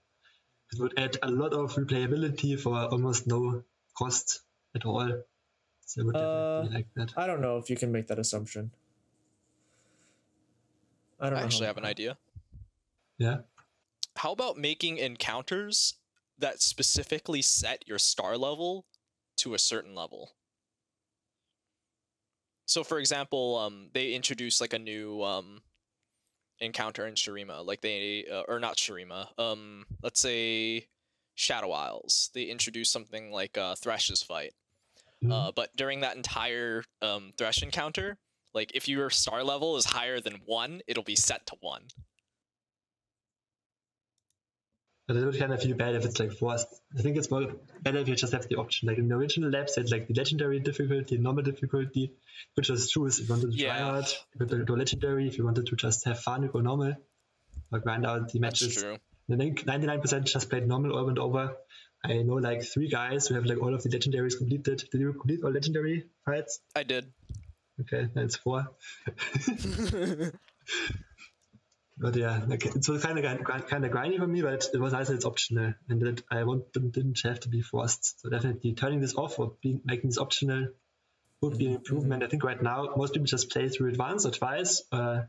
It would add a lot of replayability for almost no cost at all. So I would definitely like that. I don't know if you can make that assumption. I don't know. I actually have an idea. Yeah. How about making encounters that specifically set your star level to a certain level? So for example, they introduce like a new encounter in Shurima, like they or not Shurima, let's say Shadow Isles. They introduce something like Thresh's Fight. Mm-hmm. But during that entire Thresh encounter, like if your star level is higher than 1, it'll be set to 1. But it would kind of feel bad if it's like forced. I think it's more better if you just have the option. Like in the original labs, it's like the legendary difficulty, normal difficulty, which is true. If you wanted to try hard, you could go legendary. If you wanted to just have fun, you go normal. Or grind out the matches. That's true. I think 99% just played normal over and over. I know like 3 guys who have like all of the legendaries completed. Did you complete all legendary fights? I did. Okay, that's 4. But yeah, like it was kind of grindy for me, but it was nice that it's optional and that didn't have to be forced. So definitely turning this off or making this optional would be an improvement. I think right now most people just play through it once or twice, then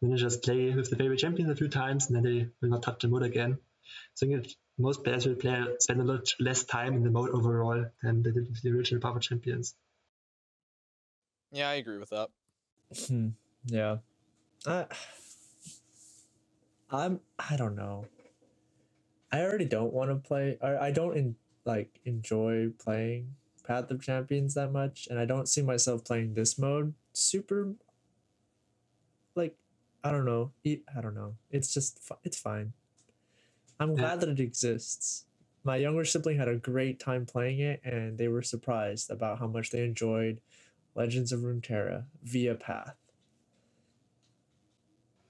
they just play with the favorite champions a few times and then they will not touch the mode again. So I think most players will spend a lot less time in the mode overall than they did with the original Power Champions. Yeah, I agree with that. Yeah. I don't know. I already don't want to play. I don't enjoy playing Path of Champions that much, and I don't see myself playing this mode super. Like, I don't know. I don't know. It's just it's fine. I'm glad that it exists. My younger sibling had a great time playing it, and they were surprised about how much they enjoyed Legends of Runeterra via Path.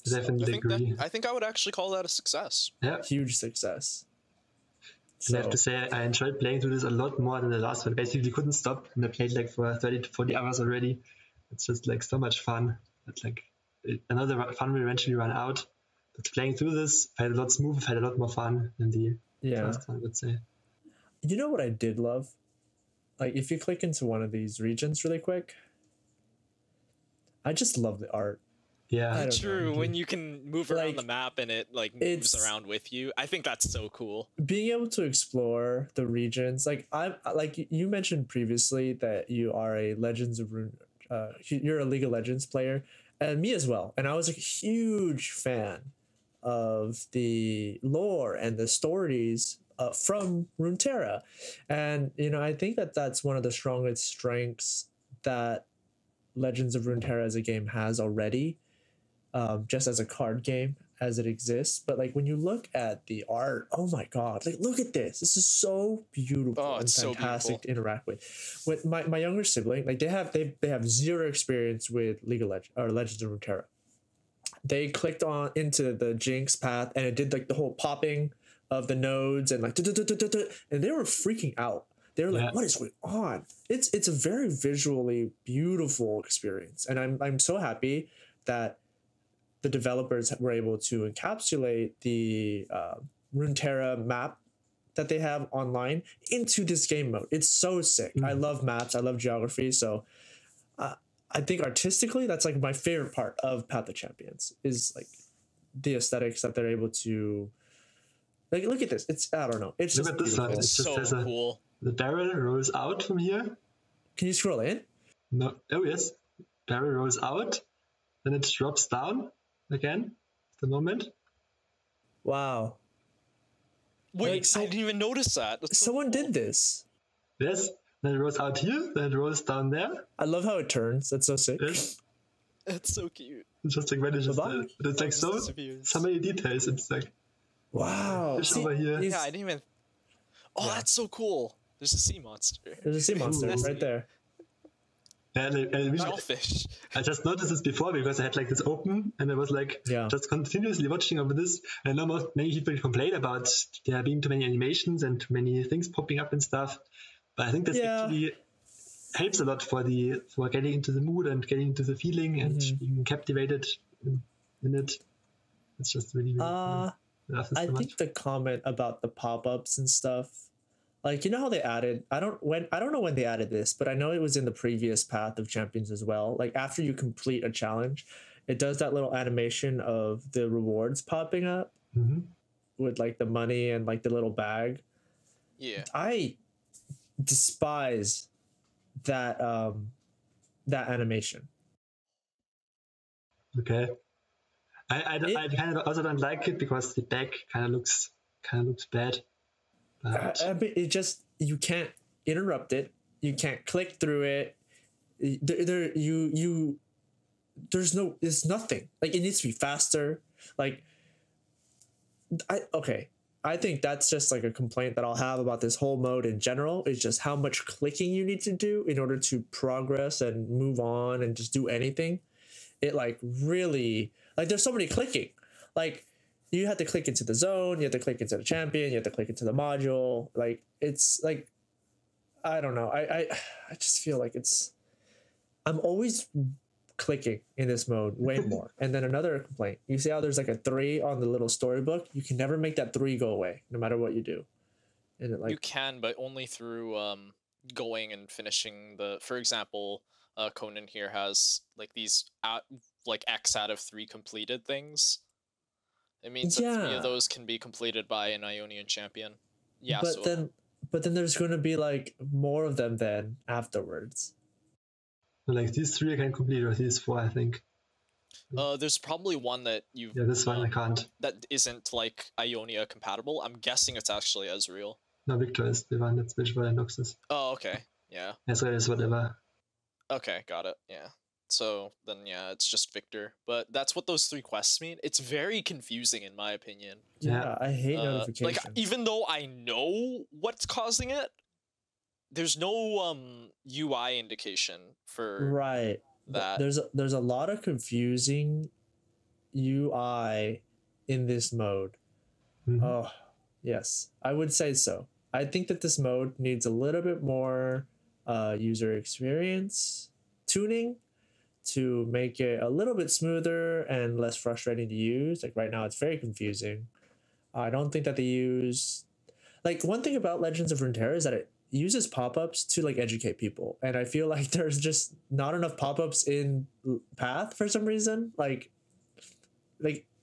Definitely agree. I think I would actually call that a success. Yeah. Huge success. And I have to say, I enjoyed playing through this a lot more than the last one. Basically, couldn't stop, and I played like for 30 to 40 hours already. It's just like so much fun. It's like another fun will eventually run out. But playing through this felt a lot smoother, felt a lot more fun than the first one, I would say. You know what I did love? Like, if you click into one of these regions really quick, I just love the art. Yeah, true. When you can move around the map and it like moves around with you, I think that's so cool. Being able to explore the regions, like you mentioned previously that you are a Legends of you're a League of Legends player, and me as well. And I was a huge fan of the lore and the stories from Runeterra, and I think that that's one of the strongest strengths that Legends of Runeterra as a game has already. just as a card game as it exists. But like when you look at the art, oh my god, like look at this. This is so beautiful Oh, and it's so fantastic beautiful. to interact with. With my younger sibling, like they have zero experience with League of Legends or Legends of Runeterra. They clicked on into the Jinx path and it did like the whole popping of the nodes and like and they were freaking out. They were like, "What is going on?" It's a very visually beautiful experience, and I'm so happy that the developers were able to encapsulate the Runeterra map that they have online into this game mode. It's so sick. I love maps. I love geography. So I think artistically, that's like my favorite part of Path of Champions is like the aesthetics that they're able to. Like, look at this. It's I don't know. It's Look just at this one. beautiful. It just has So cool. the barrel rolls out from here. Can you scroll in? No. Oh yes, barrel rolls out, then it drops down again. The moment. Wow. Wait, Like, I didn't even notice that. That's so Someone cool. did this. Yes. Then it rolls out here. Then it rolls down there. I love how it turns. That's so sick. Yes. It's so cute. It just like vanishes. Bye-bye. But it's like Just so disappears. many details. It's like Wow. fish over here. these- Yeah, I didn't even. Oh, Yeah. that's so cool. There's a sea monster. There's a sea monster Ooh. right there. Shellfish. I just noticed this before because I had like this open and I was like Yeah. just continuously watching over this. And I know many people complain about there being too many animations and too many things popping up and stuff. But I think this Yeah. actually helps a lot for getting into the mood and getting into the feeling and being captivated in it. It's just really, really cool. I love this I so think much. the comment about the pop-ups and stuff, like you know how they added, I don't know when they added this, but I know it was in the previous Path of Champions as well. Like after you complete a challenge, it does that little animation of the rewards popping up Mhm. with like the money and like the little bag. Yeah. I despise that that animation. Okay. I kind of also don't like it because the back kind of looks bad. But I mean, it just you can't interrupt it. You can't click through it. There's nothing. Like it needs to be faster. Like I think that's just like a complaint that I'll have about this whole mode in general is just how much clicking you need to do in order to progress and move on and just do anything. It like really like there's so many clicking. Like you have to click into the zone, you have to click into the champion, you have to click into the module. Like it's like I don't know. I just feel like I'm always clicking in this mode way more. And then another complaint. You see how there's like a 3 on the little storybook? You can never make that 3 go away, no matter what you do. And it You can, but only through going and finishing the. For example, Conan here has like these like X out of 3 completed things. It means that 3 Yeah. of those can be completed by an Ionian champion. Yeah, but then there's going to be like more of them then afterwards. like these 3 I can complete, or these 4 I think. there's probably one that you've Yeah, this one I can't. that isn't like Ionia compatible. I'm guessing it's actually Ezreal. No, Victor is the one that's visual and Noxus. Oh, okay. Yeah. Ezreal is whatever. Okay, got it. Yeah. So then, yeah, it's just Victor. But that's what those 3 quests mean. It's very confusing, in my opinion. Yeah, I hate notifications. Like, even though I know what's causing it, there's no UI indication for right. that. There's a lot of confusing UI in this mode. Mhm. Oh, yes. I would say so. I think that this mode needs a little bit more user experience tuning to make it a little bit smoother and less frustrating to use. Like right now it's very confusing. I don't think that they use like one thing about Legends of Runeterra is that it uses pop-ups to like educate people, and I feel like there's just not enough pop-ups in Path for some reason. Like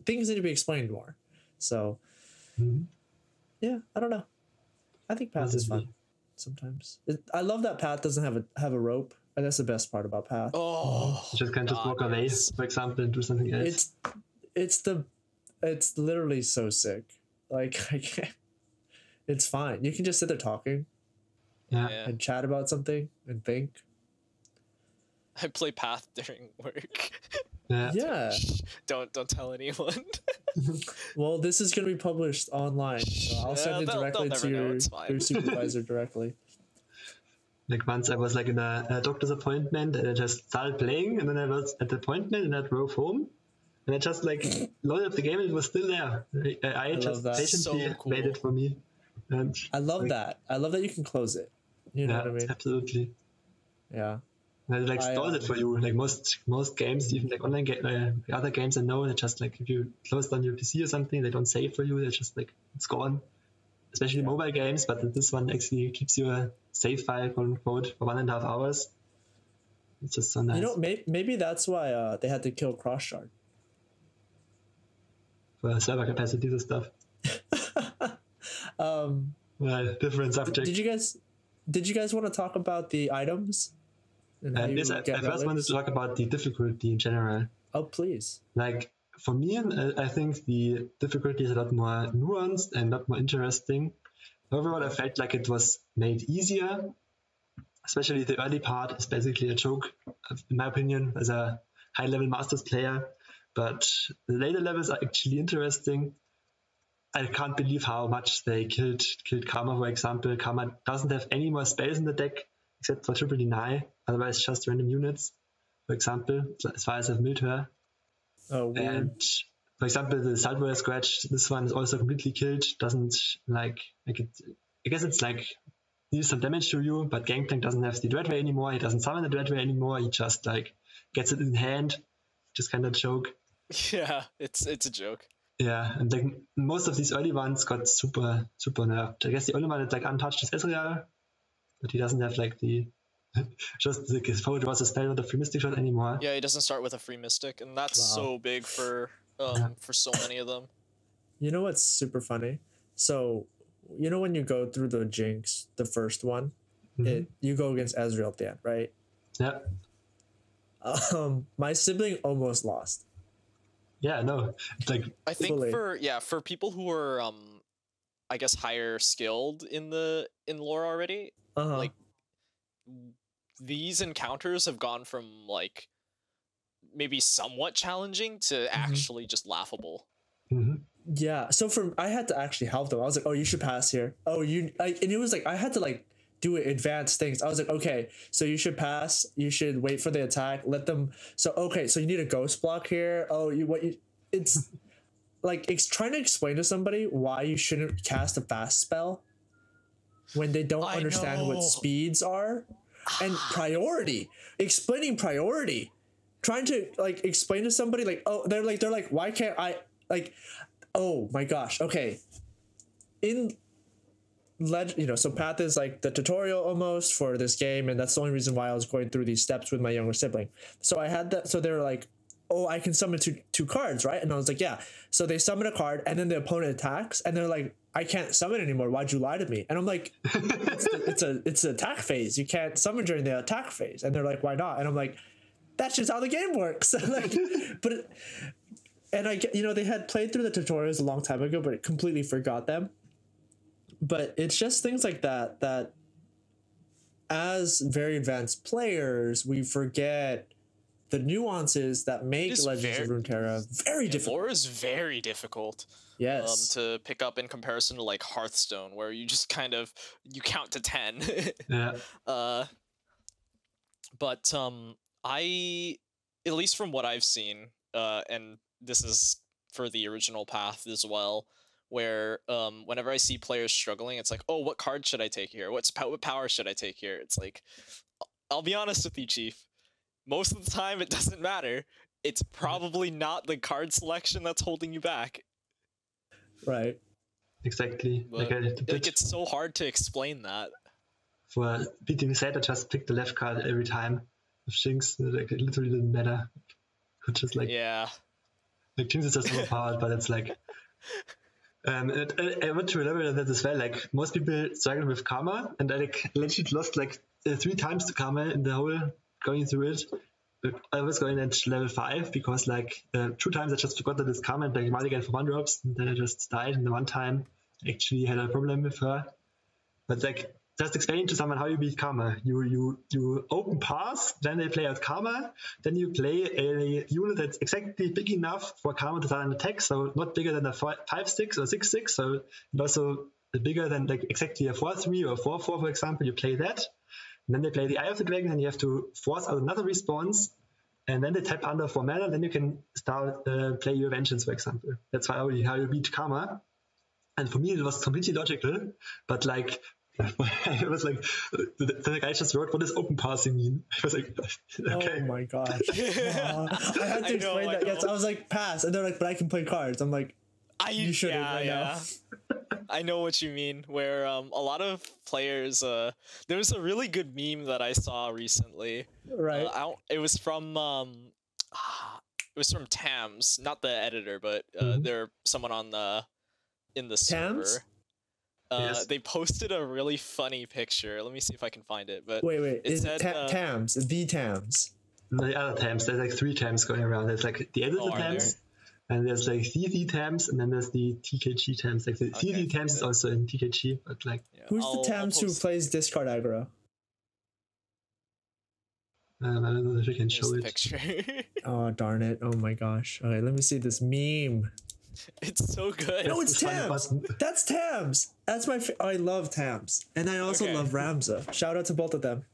things need to be explained more. So Mhm. yeah, I don't know. I think Path is fun sometimes. I love that Path doesn't have a rope, and that's the best part about Path. Oh, You just can't just walk away, yes. for example, and do something else. It's literally so sick. Like I can't. It's fine. You can just sit there talking Yeah. Yeah. and chat about something and think. I play Path during work. Yeah. Don't tell anyone. Well, this is going to be published online, so I'll send it they'll directly never to know, your, it's fine. your supervisor directly. Like once I was like in a doctor's appointment and I just started playing, and then I was at the appointment and I drove home and I just like loaded up the game and it was still there. I love just that. patiently So cool. waited for me. And I love like, that. I love that you can close it. You know yeah, what I mean? absolutely. Yeah. And it like stores it for you. Like most games, even like online other games I know, they just like if you close down your PC or something, they don't save for you. They just like it's gone. Especially mobile games, but this one actually keeps you a save file, quote unquote, for 1.5 hours. It's just so nice. You know, maybe that's why they had to kill Crossshard. For server capacity and stuff. Well, different subject. Did you guys want to talk about the items? And how you yes, I get first wanted to talk about the difficulty in general. Oh, please. Like, for me, I think the difficulty is a lot more nuanced and a lot more interesting. Overall, I felt like it was made easier. Especially the early part is basically a joke, in my opinion, as a high-level Masters player. But the later levels are actually interesting. I can't believe how much they killed Karma, for example. Karma doesn't have any more spells in the deck except for triple deny, otherwise just random units, for example, as far as I've milled her. Oh, weird. And for example, the Saltwire Scratch, this one is also completely killed, doesn't like it, I guess it's like deals some damage to you, but Gangplank doesn't have the Dreadway anymore, he doesn't summon the Dreadway anymore, he just like gets it in hand, just kind of joke. Yeah, it's a joke. Yeah, and like most of these early ones got super nerfed. I guess the only one that's like untouched is Ezreal, but he doesn't have like the just like his forward was a spell, not a free mystic shot anymore. Yeah, he doesn't start with a free mystic, and that's so big for so many of them. You know what's super funny? So, you know when you go through the Jinx, the first one, you go against Ezreal at the end, right? Yeah. My sibling almost lost. Yeah, no. Like I think fully. for people who are I guess higher skilled in lore already, like these encounters have gone from like maybe somewhat challenging to actually just laughable. Yeah, so I had to actually help them. I was like, "Oh, you should pass here." Oh, and it was like I had to like do advanced things. I was like, "Okay, so you should pass. You should wait for the attack. Let them." So you need a ghost block here. Oh, it's like it's trying to explain to somebody why you shouldn't cast a fast spell when they don't understand what speeds are and priority. Explaining priority, trying to like explain to somebody like, oh, they're like, why can't I like? Oh my gosh. Okay. In so Path is like the tutorial almost for this game, and that's the only reason why I was going through these steps with my younger sibling. So I had that. So they were like, "Oh, I can summon two cards, right?" And I was like, "Yeah." So they summon a card, and then the opponent attacks, and they're like, "I can't summon anymore. Why'd you lie to me?" And I'm like, "It's an attack phase. You can't summon during the attack phase." And they're like, "Why not?" And I'm like, "That's just how the game works." Like, they had played through the tutorials a long time ago, but completely forgot them. But it's just things like that as very advanced players, we forget the nuances that make Legends of Runeterra very difficult. Lore is very difficult. Yes. To pick up in comparison to like Hearthstone, where you just kind of you count to 10. Yeah. But I, at least from what I've seen, and this is for the original Path as well, where whenever I see players struggling, it's like, oh, what card should I take here? What power should I take here? It's like, I'll be honest with you, Chief. Most of the time, it doesn't matter. It's probably not the card selection that's holding you back. Right. Exactly. But, it's so hard to explain that. For beating Zed, I just picked the left card every time. With Jinx, like, it literally didn't matter. Could just like Jinx is just overpowered, but it's like. I want to elaborate on that as well. Like most people struggle with Karma, and I like legit lost like 3 times to Karma in the whole going through it. But I was going at level 5 because like 2 times I just forgot that it's Karma and like mulligan for 1 drops, and then I just died. And the one time I actually had a problem with her. But like just explain to someone how you beat Karma. You open pass, then they play out Karma, then you play a unit that's exactly big enough for Karma to start an attack, so not bigger than a 5/6 or 6/6, so also bigger than like exactly a 4/3 or 4/4, for example. You play that, and then they play the Eye of the Dragon, and you have to force out another response, and then they tap under 4 mana, then you can start play your Vengeance, for example. That's how you beat Karma. And for me, it was completely logical, but like, I was like, the guy just wrote, what does open passing mean? I was like, okay. Oh my gosh. I had to explain that. Yes, I was like, pass. And they're like, but I can play cards. I'm like, you shouldn't now. I know what you mean, where a lot of players, there was a really good meme that I saw recently. Right. It was from Tams, not the editor, but they're someone on in the server. Tams? Yes. They posted a really funny picture. Let me see if I can find it. But wait, is it Tams? The Tams? The other Tams. There's like 3 Tams going around. There's like the editor Tams, and there's like CZ Tams, and then there's the TKG Tams. Like the CZ Tams is also in TKG, but like who's the Tams who plays discard aggro? I don't know if you can show it. Picture. Oh darn it! Oh my gosh! Okay, let me see this meme. It's so good. No, it's Tams. That's Tams. That's my. I love Tams, and I also love Ramza. Shout out to both of them.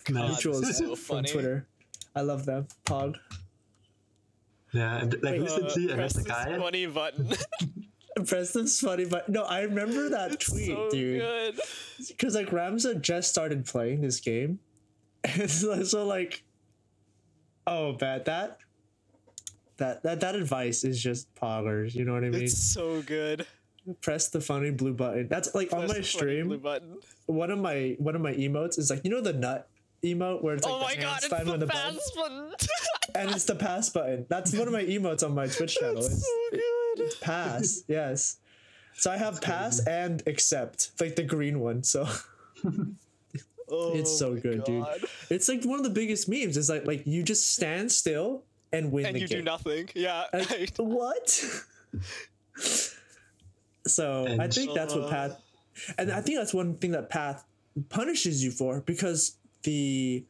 Mutuals so from Twitter. I love them. Pog. Yeah, and like recently I met the guy. Funny button. Press this funny button. No, I remember that tweet, so dude. Because like Ramza just started playing this game, and so like, oh, bad that advice is just poggers. You know what I mean? It's so good. Press the funny blue button. That's like on my stream. Blue button. One of my emotes is like, you know, the nut emote where it's like oh my god, it's the pass button. And it's the pass button. That's one of my emotes on my Twitch channel. It's so good. It's pass, yes. So I have pass and accept, like the green one. So it's so good, dude. It's like one of the biggest memes. It's like you just stand still and win the game. And you do nothing. Yeah. Like, what? So I think that's what Path, and I think that's one thing that Path punishes you for, because the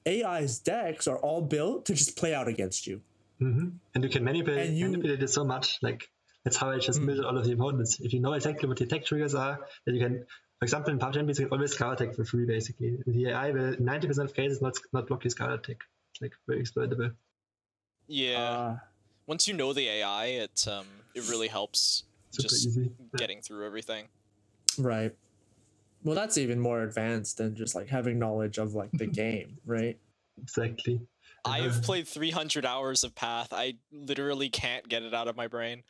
AI's decks are all built to just play out against you. And you can manipulate it so much. Like that's how I just build all of the opponents. If you know exactly what the attack triggers are, then you can, for example, in Power Champions, you can always counter attack for free. Basically, the AI will 90% of cases not block his counter attack. It's like very exploitable. Yeah. Once you know the AI, it really helps just getting through everything. Right. Well, that's even more advanced than just like having knowledge of like the game, right? Exactly. I've played 300 hours of Path. I literally can't get it out of my brain.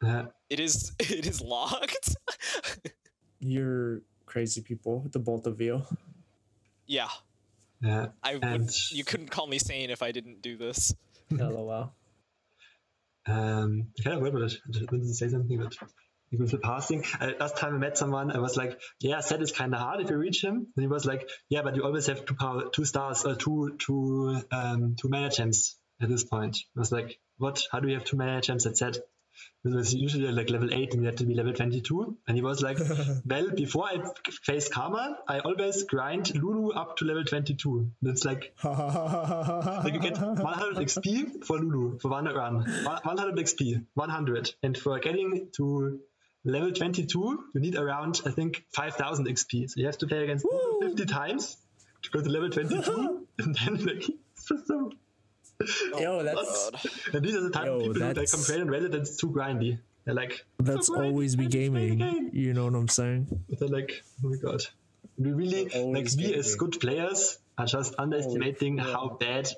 It is locked. You're crazy people, the both of you. Yeah. Yeah. You couldn't call me sane if I didn't do this. LOL. I kind of wait about it. I just wanted to say something, but with the passing, last time I met someone, I was like, yeah, set is kind of hard if you reach him. And he was like, yeah, but you always have two stars or two mana gems at this point. I was like, what? How do you have 2 mana gems at set? It was usually like level 8 and you had to be level 22. And he was like, well, before I face Karma, I always grind Lulu up to level 22. And it's like you get 100 XP for Lulu for one run. 100 XP, 100. And for getting to level 22, you need around, I think, 5,000 XP. So you have to play against Lulu 50 times to go to level 22. And then like, it's just so... Yo, that's... And these are the type of people who like complain on Reddit that's too grindy. They're like... That's always be gaming. You know what I'm saying? But they're like, oh my god. We really, like, we as good players are just underestimating how bad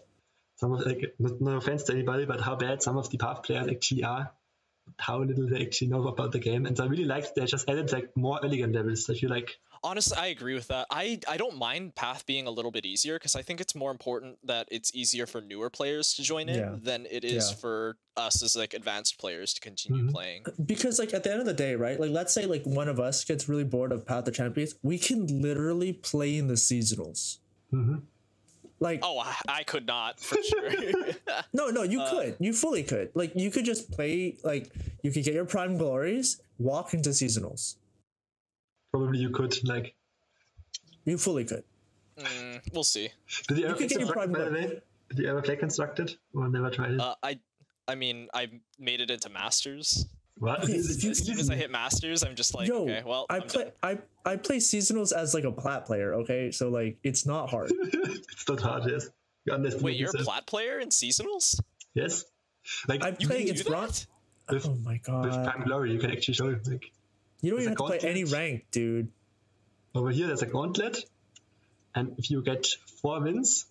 some of, like, no offense to anybody, but how bad some of the Path players actually are. How little they actually know about the game. And so I really like they just added like more elegant levels. I feel like... Honestly, I agree with that. I don't mind Path being a little bit easier, because I think it's more important that it's easier for newer players to join in than it is for us as like advanced players to continue playing. Because like at the end of the day, right? Like let's say like one of us gets really bored of Path of Champions, we can literally play in the seasonals. Like, oh, I could not for sure. No, you could. You fully could. Like you could just play, like you could get your Prime Glories, walk into seasonals. Probably you could, like, You fully could. We'll see. Did you ever could play get your Constructed, by the Prime way? Did you ever play Constructed or never tried it? I mean, I made it into Masters. What? Okay, As soon as I hit Masters, I'm just like, Yo, okay, well, I play seasonals as like a plat player. Okay, so like it's not hard. It's not hard, yes. You underestimate wait, you're a yourself. plat player in seasonals? Yes. Like I You play can against do Ron. that? with, Oh my with god! Prime Glory, you can actually show like You don't there's even a have to play any gauntlet. rank, dude. over here there's a gauntlet, and if you get 4 wins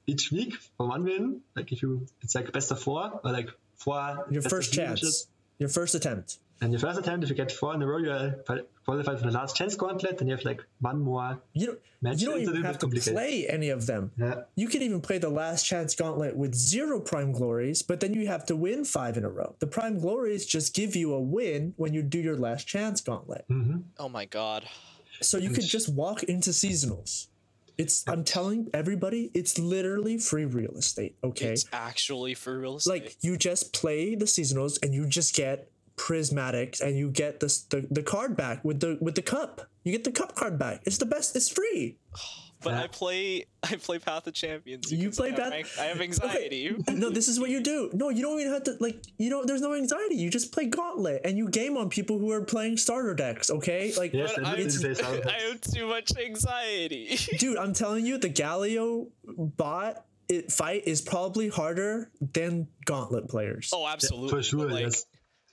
each week for 1 win, like if you it's like best of 4 or like 4 Your best first of 3 matches. chance, your first attempt. And your first attempt, if you get 4 in a row, you are qualified for the last chance gauntlet, and you have like 1 more You match. don't It's a even little have bit to complicated. play any of them. Yeah. You can even play the last chance gauntlet with 0 Prime Glories, but then you have to win 5 in a row. The Prime Glories just give you a win when you do your last chance gauntlet. Oh my god. So you could just walk into seasonals. I'm telling everybody, it's literally free real estate, okay? It's actually for real estate. Like you just play the seasonals and you just get prismatics and you get the card back with the cup. You get the cup card back. It's the best. It's free. But I play Path of Champions. You because play Path. I have anxiety. No, this is what you do. No, you don't even have to there's no anxiety. You just play Gauntlet and you game on people who are playing starter decks, okay? Like Yes, But I I, did say so. I have too much anxiety. dude, I'm telling you, the Galio bot fight is probably harder than Gauntlet players. Oh, absolutely. For sure, But, like, yes.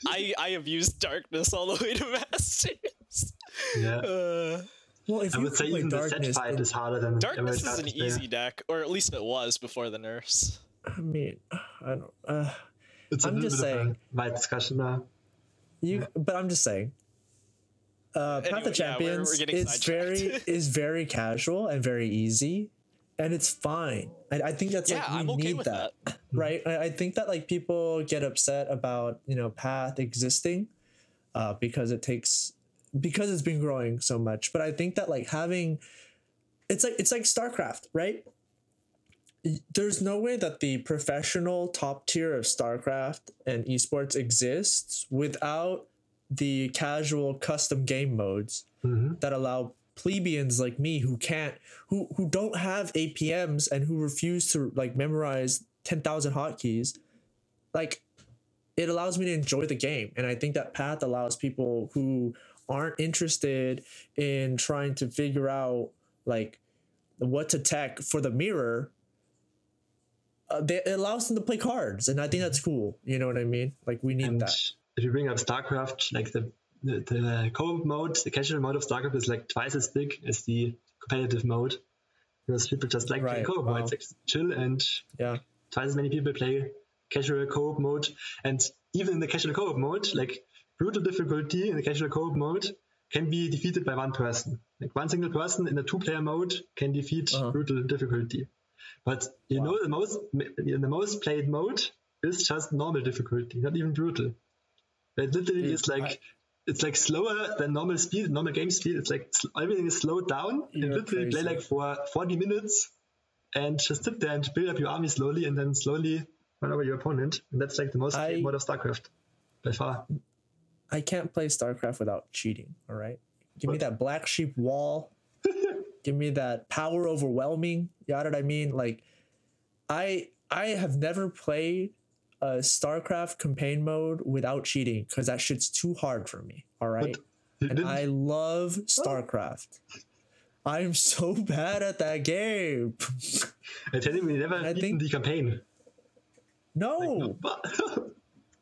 I have used darkness all the way to Masters. Yeah. Well, if I you would say can play even the set Darkness, fight is harder than Darkness is average an player. easy deck, or at least it was before the nerfs. I mean, I don't. It's a I'm little just bit of saying. a wide discussion now. But I'm just saying. Path Anyway, of yeah, Champions we're getting sidetracked. is very casual and very easy, and it's fine. I think that's Yeah, like we I'm okay need with that, right? I think that like people get upset about Path existing, because it's been growing so much. But I think that like having, it's like StarCraft, right? There's no way that the professional top tier of StarCraft and esports exists without the casual custom game modes that allow plebeians like me who don't have APMs and who refuse to like memorize 10,000 hotkeys. Like, it allows me to enjoy the game. And I think that Path allows people who aren't interested in trying to figure out like what to tech for the mirror. It allows them to play cards, and I think that's cool. You know what I mean? Like, we need And that. if you bring up StarCraft, like the co-op mode, the casual mode of StarCraft is like twice as big as the competitive mode, because people just like playing Right, co-op wow. mode. It's like chill, and Yeah. twice as many people play casual co-op mode. And even in the casual co-op mode, like brutal difficulty in the casual co-op mode can be defeated by one person. Like one single person in the 2-player mode can defeat brutal difficulty. But the most played mode is just normal difficulty, not even brutal. It literally is like it's like slower than normal speed, normal game speed. It's like everything is slowed down. You You're literally play crazy. like for 40 minutes and just sit there and build up your army slowly, and then slowly run over your opponent. And that's like the most played mode of StarCraft by far. I can't play StarCraft without cheating. All right, give me that black sheep wall. Give me that power overwhelming. You know what I mean? Like, I have never played a StarCraft campaign mode without cheating because that shit's too hard for me. All right, You and didn't- I love StarCraft. I'm so bad at that game. I tell you, we never I beaten think- the campaign. No.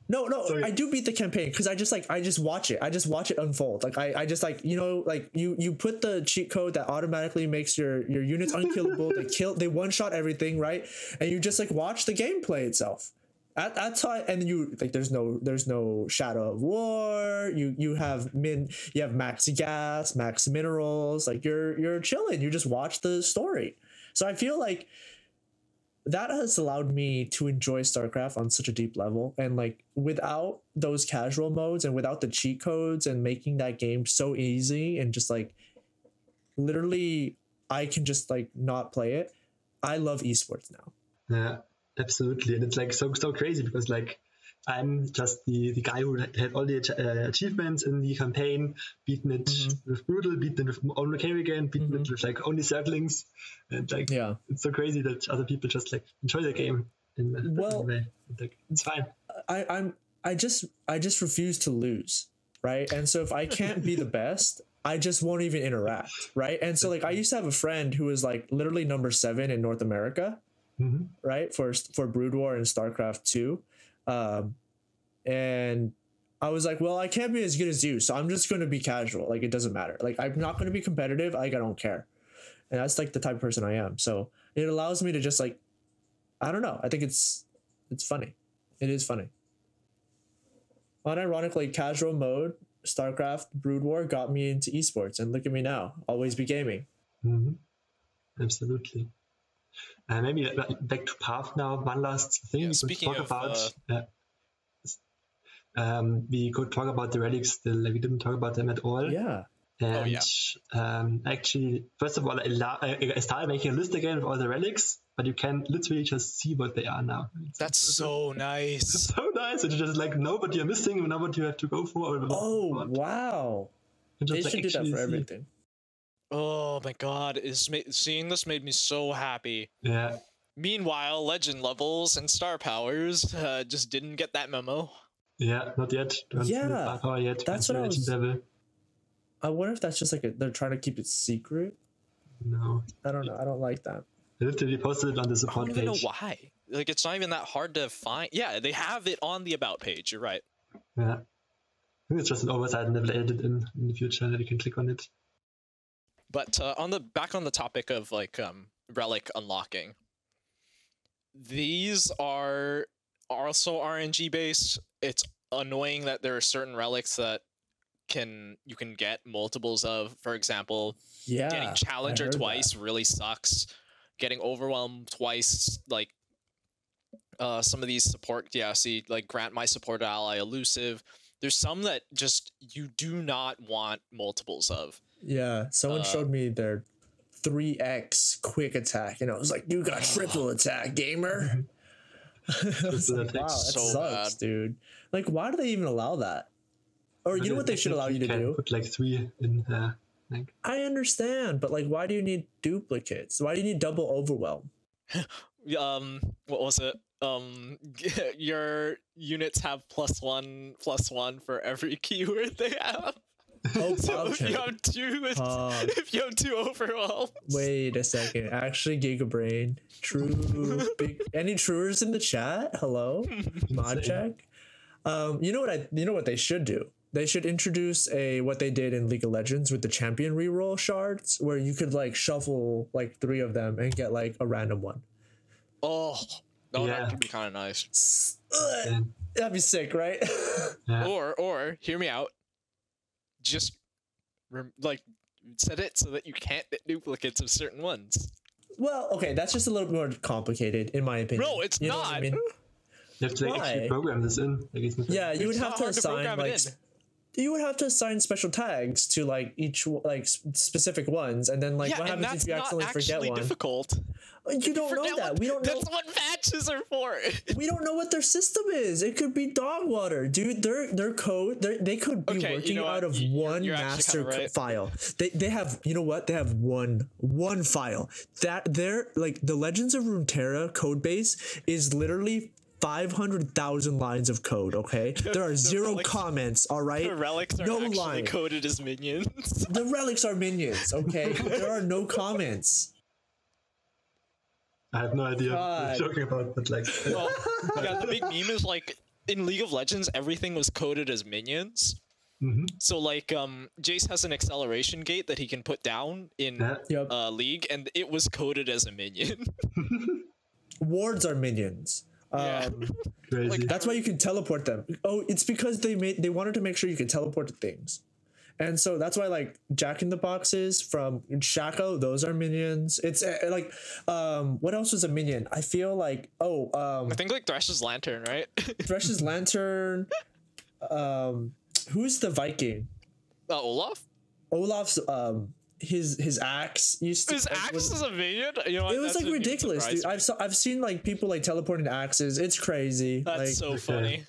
No, Sorry. I do beat the campaign because I just watch it. I just watch it unfold. Like I just like like you put the cheat code that automatically makes your units unkillable. They one shot everything, right? And you just like watch the gameplay itself. That's how. And then you like there's no shadow of war. You have max gas, max minerals. Like you're chilling. You just watch the story. So I feel like that has allowed me to enjoy StarCraft on such a deep level. And like without those casual modes and without the cheat codes and making that game so easy and just like literally I can just like not play it. I love esports now. Yeah, absolutely. And it's like so crazy because like I'm just the guy who had all the achievements in the campaign, beaten it with brutal, beaten it with only carry again, beaten it with like only circlings, and like it's so crazy that other people just like enjoy the game in a different way. Like, it's fine. I just refuse to lose, right? And so if I can't be the best, I just won't even interact, right? And so like I used to have a friend who was like literally number 7 in North America, right, for Brood War and StarCraft 2. And I was like, well, I can't be as good as you, so I'm just going to be casual. Like, it doesn't matter. Like, I'm not going to be competitive. Like, I don't care. And that's like the type of person I am. So it allows me to just like, I don't know. I think it's funny. It is funny. Unironically, casual mode, StarCraft, Brood War got me into esports, and look at me now, always be gaming. Absolutely. Maybe back to Path now. One last thing we could talk about. We could talk about the relics still. We didn't talk about them at all. Yeah. And actually, first of all, I started making a list again with all the relics, but you can literally just see what they are now. That's so nice. It's so nice. It's just like know what you're missing, know what you have to go for. Oh, wow. They should do that for everything. Oh my god, seeing this made me so happy. Yeah. Meanwhile, legend levels and star powers just didn't get that memo. Yeah, not yet. Yeah, power yet. That's what I was... level. I wonder if that's just like they're trying to keep it secret. No. I don't know. I don't like that. They literally posted it on the support page. I don't even know why. Like, it's not even that hard to find. Yeah, they have it on the about page. You're right. Yeah. I think it's just an oversight and they'll edit it in the future that you can click on it. But back on the topic of like relic unlocking. These are also RNG based. It's annoying that there are certain relics that you can get multiples of. For example, getting Challenger twice really sucks. Getting Overwhelmed twice, like some of these support, like grant my support ally elusive. There's some that just you do not want multiples of. Yeah, someone showed me their 3x quick attack, and I was like, "You got triple attack, gamer." Like, wow, that so sucks, bad, dude. Like, why do they even allow that? Or you know what they should allow you to do? Put like 3 in there. I understand, but like, why do you need duplicates? Why do you need double overwhelm? What was it? Your units have +1/+1 for every keyword they have. Oh, so if you have 2, if you have 2 overwhelms. Wait a second. Actually, Gigabrain. True. Any truers in the chat? Hello, mod check. You know what they should do? They should introduce what they did in League of Legends with the champion reroll shards, where you could like shuffle like 3 of them and get like a random one. Oh, no, that could be kind of nice. That'd be sick, right? Yeah. Or hear me out. Just like set it so that you can't get duplicates of certain ones. Well, okay, that's just a little more complicated, in my opinion. No, it's not. I mean? You have to like, actually program this in. Like, yeah, you would have to assign like. You would have to assign special tags to like each like specific ones, and then like what happens if you accidentally forget one? Difficult. You don't know that. We don't know. That's what patches are for. We don't know what their system is. It could be dog water, dude. Their code. They could be working out of one master file. They have. You know what? They have one file. That they're like the Legends of Runeterra code base is literally 500,000 lines of code, okay? There are 0 comments, all right? The relics are actually coded as minions. The relics are minions, okay? There are no comments. I have no idea what you're talking about, but like... Well, yeah, the big meme is like, in League of Legends, everything was coded as minions. So like, Jace has an acceleration gate that he can put down in League, and it was coded as a minion. Wards are minions. Crazy. That's why you can teleport them. Oh, it's because they wanted to make sure you could teleport to things, and so that's why like Jack in the Boxes from Shaco, those are minions. It's like what else was a minion? I feel like I think like Thresh's Lantern, right? Thresh's Lantern. Who's the Viking? Olaf. Olaf's his axe used to. His axe is a minion. You know, it was like ridiculous, dude. I've seen like people like teleporting axes. It's crazy. That's like, so funny.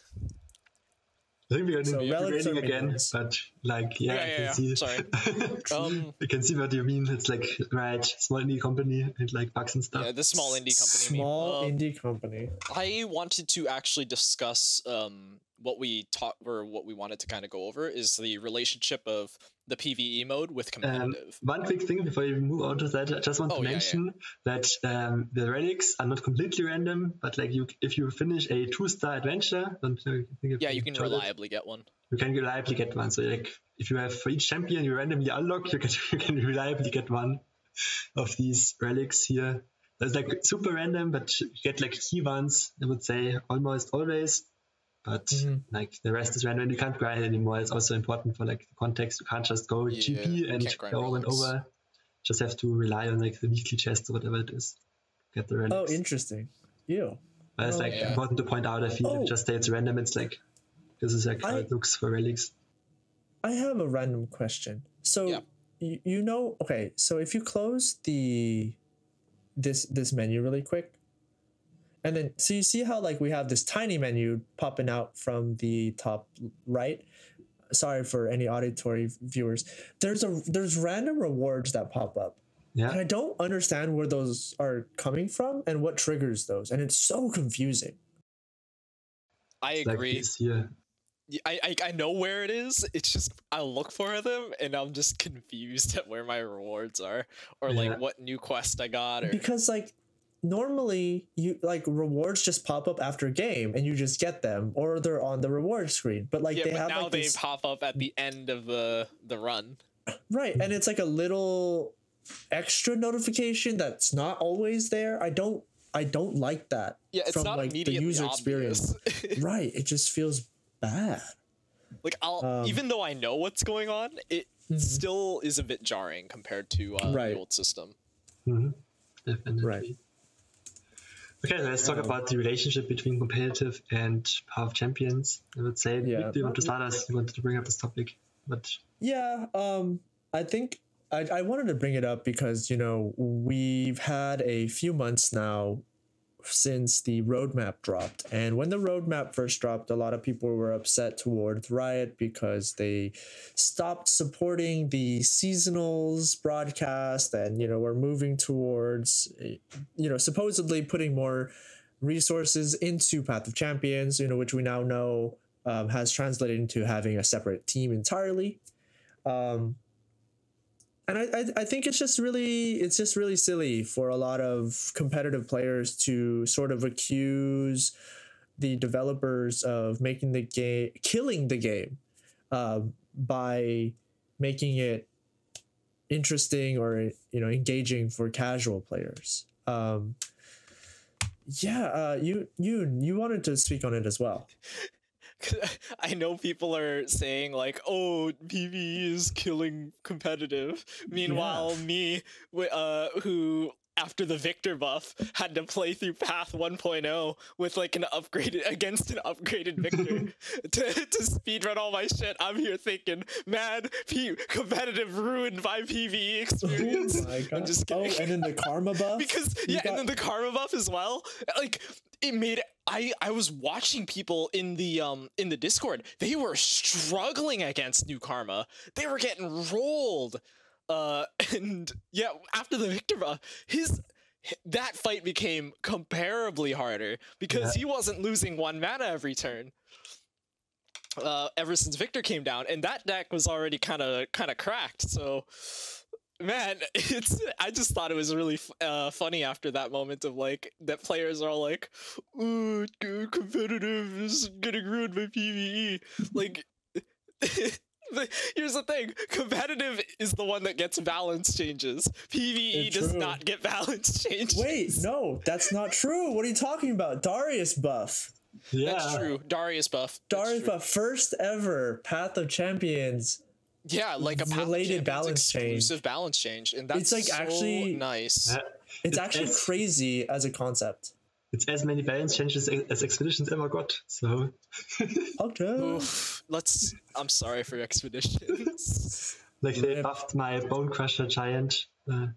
I think we're So relics are integrating again, minions. but like, yeah, I can see. Sorry. I can see what you mean. It's like, right, small indie company and like bugs and stuff. Yeah, the small indie company. Small indie company. I wanted to actually discuss what we wanted to kind of go over is the relationship of the PvE mode with competitive. One quick thing before you move on to that, I just want to mention that the relics are not completely random, but like if you finish a 2-star adventure, you can reliably get one. You can reliably get one. So like if you have for each champion you randomly unlock, you can reliably get one of these relics here. That's like super random, but you get like key ones, I would say, almost always. But like the rest is random. You can't grind anymore. It's also important for like the context. You can't just go GP and go and over. Just have to rely on like the weekly chest or whatever it is. Get the relics. Oh, interesting. Yeah. But it's like important to point out. I feel if just say it's random, it's like this is like how it looks for relics. I have a random question. So you know, okay. So if you close this menu really quick. And then, so you see how like we have this tiny menu popping out from the top right. Sorry for any auditory viewers. There's random rewards that pop up. Yeah. And I don't understand where those are coming from and what triggers those. And it's so confusing. I agree. I know where it is. It's just I look for them and I'm just confused at where my rewards are or like what new quest I got. Or... Because like normally you like rewards just pop up after a game and you just get them or they're on the reward screen. But like now they pop up at the end of the run. Right. And it's like a little extra notification that's not always there. I don't like that. Yeah, it's from not like the user experience. Right. It just feels bad. Like I'll even though I know what's going on, it still is a bit jarring compared to the old system. Definitely. Right. Okay, let's talk about the relationship between competitive and Power of Champions. I would say, do you want to start us? You wanted to bring up this topic, but I think I wanted to bring it up because we've had a few months now since the roadmap dropped, and when the roadmap first dropped, a lot of people were upset towards Riot because they stopped supporting the seasonals broadcast, and we're moving towards supposedly putting more resources into Path of Champions, which we now know has translated into having a separate team entirely. And I think it's just really silly for a lot of competitive players to sort of accuse the developers of making the game, killing the game, by making it interesting or engaging for casual players. You wanted to speak on it as well. I know people are saying like, "Oh, PvE is killing competitive." Meanwhile, me, who after the Victor buff had to play through Path 1.0 with like an upgraded Victor to speedrun all my shit. I'm here thinking, man, competitive ruined my PvE experience. Oh my God. I'm just kidding. Oh, and then the karma buff because and then the karma buff as well. Like it made. I was watching people in the Discord. They were struggling against new karma. They were getting rolled. And after the Victor buff, that fight became comparably harder because he wasn't losing 1 mana every turn. Ever since Victor came down, and that deck was already kind of cracked. So, man, I just thought it was really funny after that moment of like that players are all like, "Ooh, competitive is getting ruined by PvE." Like. Here's the thing, competitive is the one that gets balance changes. PvE does not get balance changes. Wait, no, that's not true. What are you talking about? Darius buff. Yeah. That's true. Darius buff. Darius buff. First ever Path of Champions. Yeah, like a Path related balance change. Exclusive balance change. And that's it's like actually nice. It's actually crazy as a concept. It's as many balance changes as Expeditions ever got, so... Okay. I'm sorry for Expeditions. Like, they buffed my Bone Crusher Giant.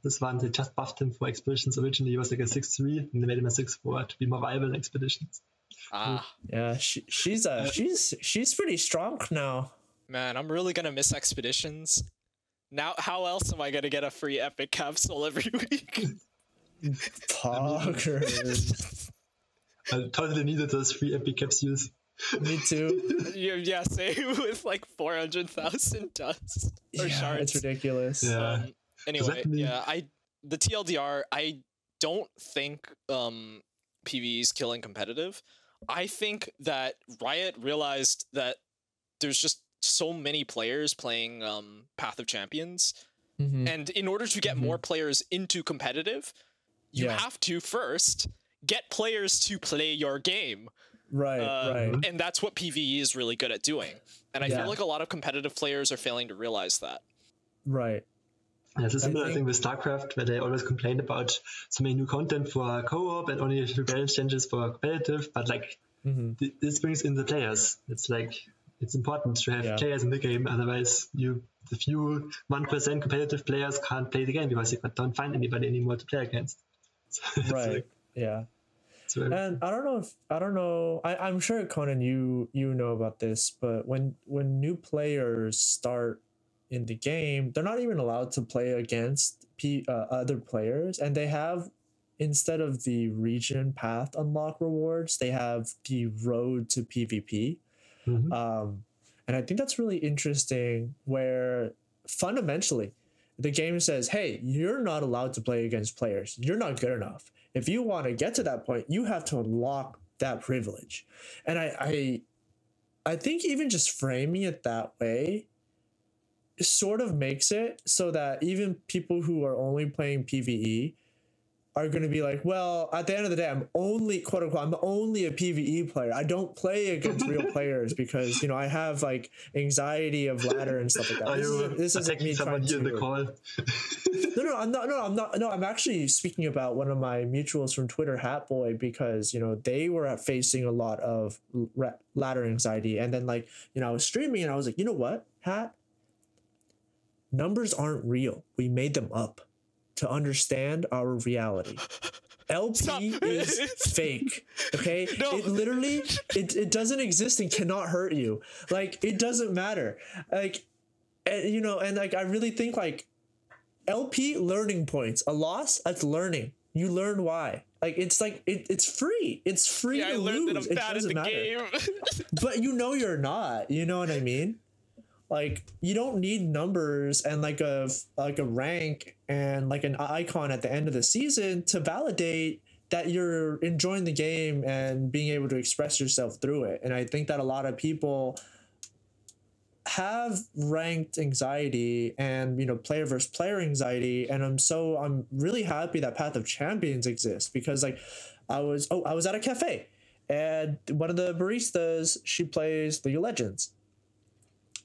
This one, they just buffed him for Expeditions. Originally, he was like a 6-3, and they made him a 6-4 to be more viable in Expeditions. Yeah, she's pretty strong now. Man, I'm really gonna miss expeditions. Now, how else am I gonna get a free epic capsule every week? Poggers. I totally needed those free epic capsules. Me too. Yeah, same with like 400,000 dust or shards. It's ridiculous. Yeah. Anyway, the TLDR, I don't think PvE is killing competitive. I think that Riot realized that there's just so many players playing Path of Champions, and in order to get more players into competitive, you have to first get players to play your game. Right. And that's what PvE is really good at doing. And I feel like a lot of competitive players are failing to realize that. Right. Yeah, it's a similar thing with StarCraft, where they always complained about so many new content for co-op and only a few balance changes for competitive, but like this brings in the players. It's like it's important to have players in the game, otherwise the few 1% competitive players can't play the game because they don't find anybody anymore to play against. Right. And I don't know. I'm sure Conan, you know about this, but when new players start in the game, they're not even allowed to play against other players, and they have, instead of the region path unlock rewards, they have the road to PvP. And I think that's really interesting, where fundamentally the game says, hey, you're not allowed to play against players. You're not good enough. If you want to get to that point, you have to unlock that privilege. And I think even just framing it that way sort of makes it so that even people who are only playing PvE are going to be like, well, at the end of the day, I'm only, quote unquote, I'm only a PvE player. I don't play against real players because, you know, I have like anxiety of ladder and stuff like that. This isn't me trying to. The call. No, I'm actually speaking about one of my mutuals from Twitter, Hatboy, because, you know, they were facing a lot of ladder anxiety. And then, like, you know, I was streaming and I was like, you know what, Hat? Numbers aren't real. We made them up to understand our reality. LP is fake. Okay? No. It literally it doesn't exist and cannot hurt you. Like, it doesn't matter. Like, and, you know, and like I really think like LP learning points. A loss, that's learning. You learn why. Like, it's like it's free. It's free to lose. That I'm bad at the game. But you know you're not. You know what I mean? Like, you don't need numbers and like a rank and like an icon at the end of the season to validate that you're enjoying the game and being able to express yourself through it. And I think that a lot of people have ranked anxiety and, you know, player versus player anxiety. And I'm really happy that Path of Champions exists, because like I was at a cafe and one of the baristas, she plays League of Legends.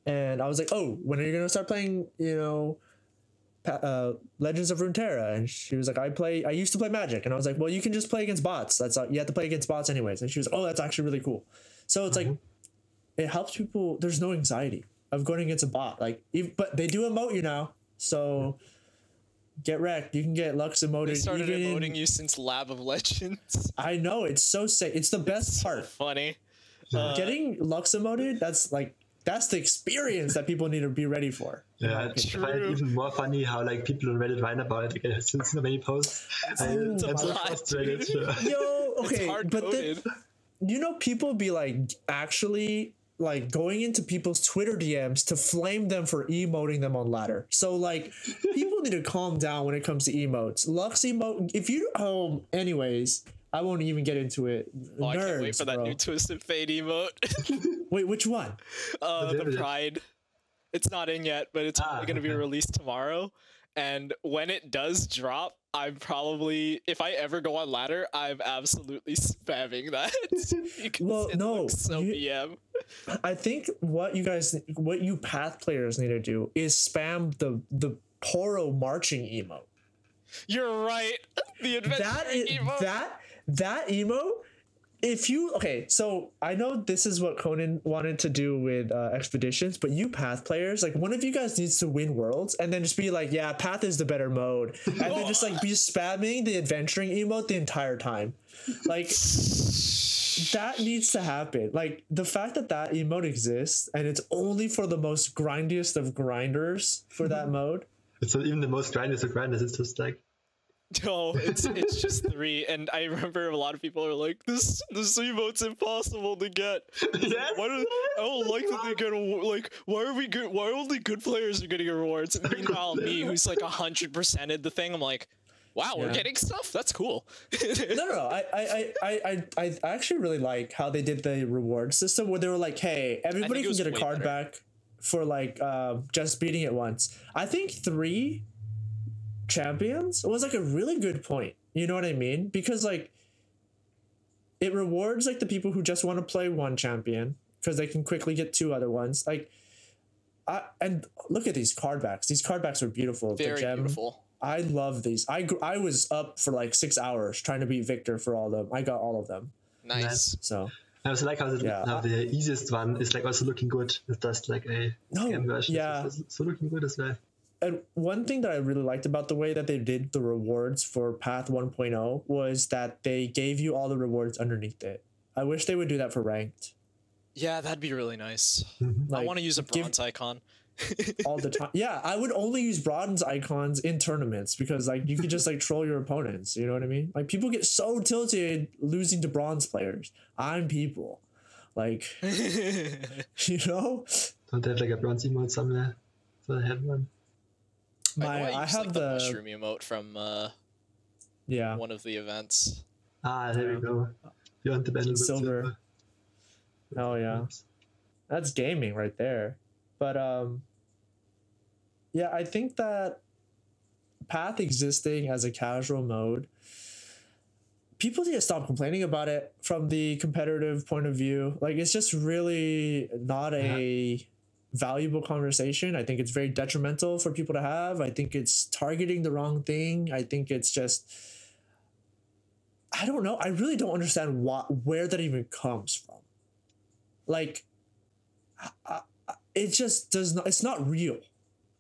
And I was like, oh, when are you going to start playing, you know, Legends of Runeterra? And she was like, I used to play Magic. And I was like, well, you can just play against bots. You have to play against bots anyways. And she was, oh, that's actually really cool. So it's like, it helps people. There's no anxiety of going against a bot. Like, but they do emote you now. So get wrecked. You can get Lux emoted. They started emoting you since Lab of Legends. I know. It's so sick. It's the best part. Funny. Getting Lux emoted, that's the experience that people need to be ready for. Yeah, I find it even more funny how like people on Reddit whine about it. Like, since so many posts, I'm so frustrated. Yo, okay, but then, you know, people be like actually like going into people's Twitter DMs to flame them for emoting them on ladder. So like, people need to calm down when it comes to emotes. Lux emote. If you anyways. I won't even get into it. Oh, I can't wait for that new Twisted Fate emote. Wait, which one? The Pride. It's not in yet, but it's probably going to be released tomorrow. And when it does drop, I'm probably, if I ever go on ladder, I'm absolutely spamming that. BM. I think what you Path players need to do is spam the Poro marching emote. You're right. The adventure emote. That emote, so I know this is what Conan wanted to do with expeditions, but you Path players, like, one of you guys needs to win worlds and then just be like, yeah, Path is the better mode, and then just like be spamming the adventuring emote the entire time. Like, that needs to happen. Like the fact that that emote exists and it's only for the most grindiest of grinders for that mode. It's not even the most grinders of grinders. It's just like, No, it's just 3, and I remember a lot of people are like, this emote's impossible to get. yes. I don't like that they get like. Why are we good? Why only good players are getting rewards? And meanwhile, me, who's like 100%ed the thing, I'm like, wow, we're getting stuff. That's cool. No. I actually really like how they did the reward system where they were like, hey, everybody can get a card back for like just beating it once. I think 3 champions was like a really good point. You know what I mean? Because like it rewards like the people who just want to play one champion because they can quickly get 2 other ones. Like, and look at these card backs. These card backs are beautiful. Very beautiful. I love these. I was up for like 6 hours trying to beat Victor for all of them. I got all of them. Nice. So I also like how the easiest one is like also looking good. It's just like a scam version. Yeah. It's so looking good as well. And one thing that I really liked about the way that they did the rewards for Path 1.0 was that they gave you all the rewards underneath it. I wish they would do that for ranked. Yeah, that'd be really nice. Like, I want to use a bronze icon. all the time. Yeah, I would only use bronze icons in tournaments because like you could just like troll your opponents. You know what I mean? Like people get so tilted losing to bronze players. I'm people. Like, you know? Don't they have like a bronze emote somewhere? So I have one. I have like the mushroom emote from one of the events. There we go. Beyond the battle with silver. Oh yeah, that's gaming right there. But yeah, I think that Path existing as a casual mode, people need to stop complaining about it from the competitive point of view. Like it's just really not a valuable conversation. I think it's very detrimental for people to have. I think it's targeting the wrong thing. I think it's just, I don't know. I really don't understand where that even comes from. Like, it just does not. It's not real.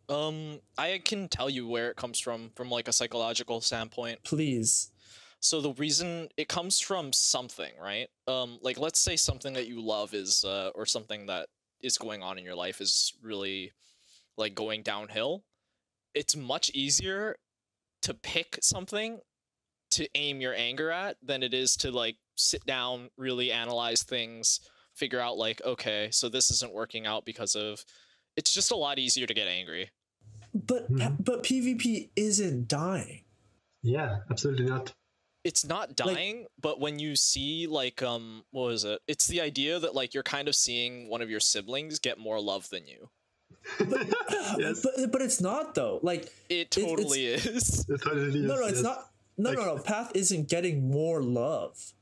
I can tell you where it comes from like a psychological standpoint. Please. So the reason it comes from something, right? Like let's say something that you love is, or something that is going on in your life is really like going downhill. It's much easier to pick something to aim your anger at than it is to like sit down, really analyze things, figure out like, okay, so this isn't working out because of, it's just a lot easier to get angry. But PvP isn't dying. Yeah, absolutely not. It's not dying, but when you see like what was it? It's the idea that like you're kind of seeing one of your siblings get more love than you. Yes. But it's not though. Like it totally is. It totally is. No, it's not. No. Path isn't getting more love.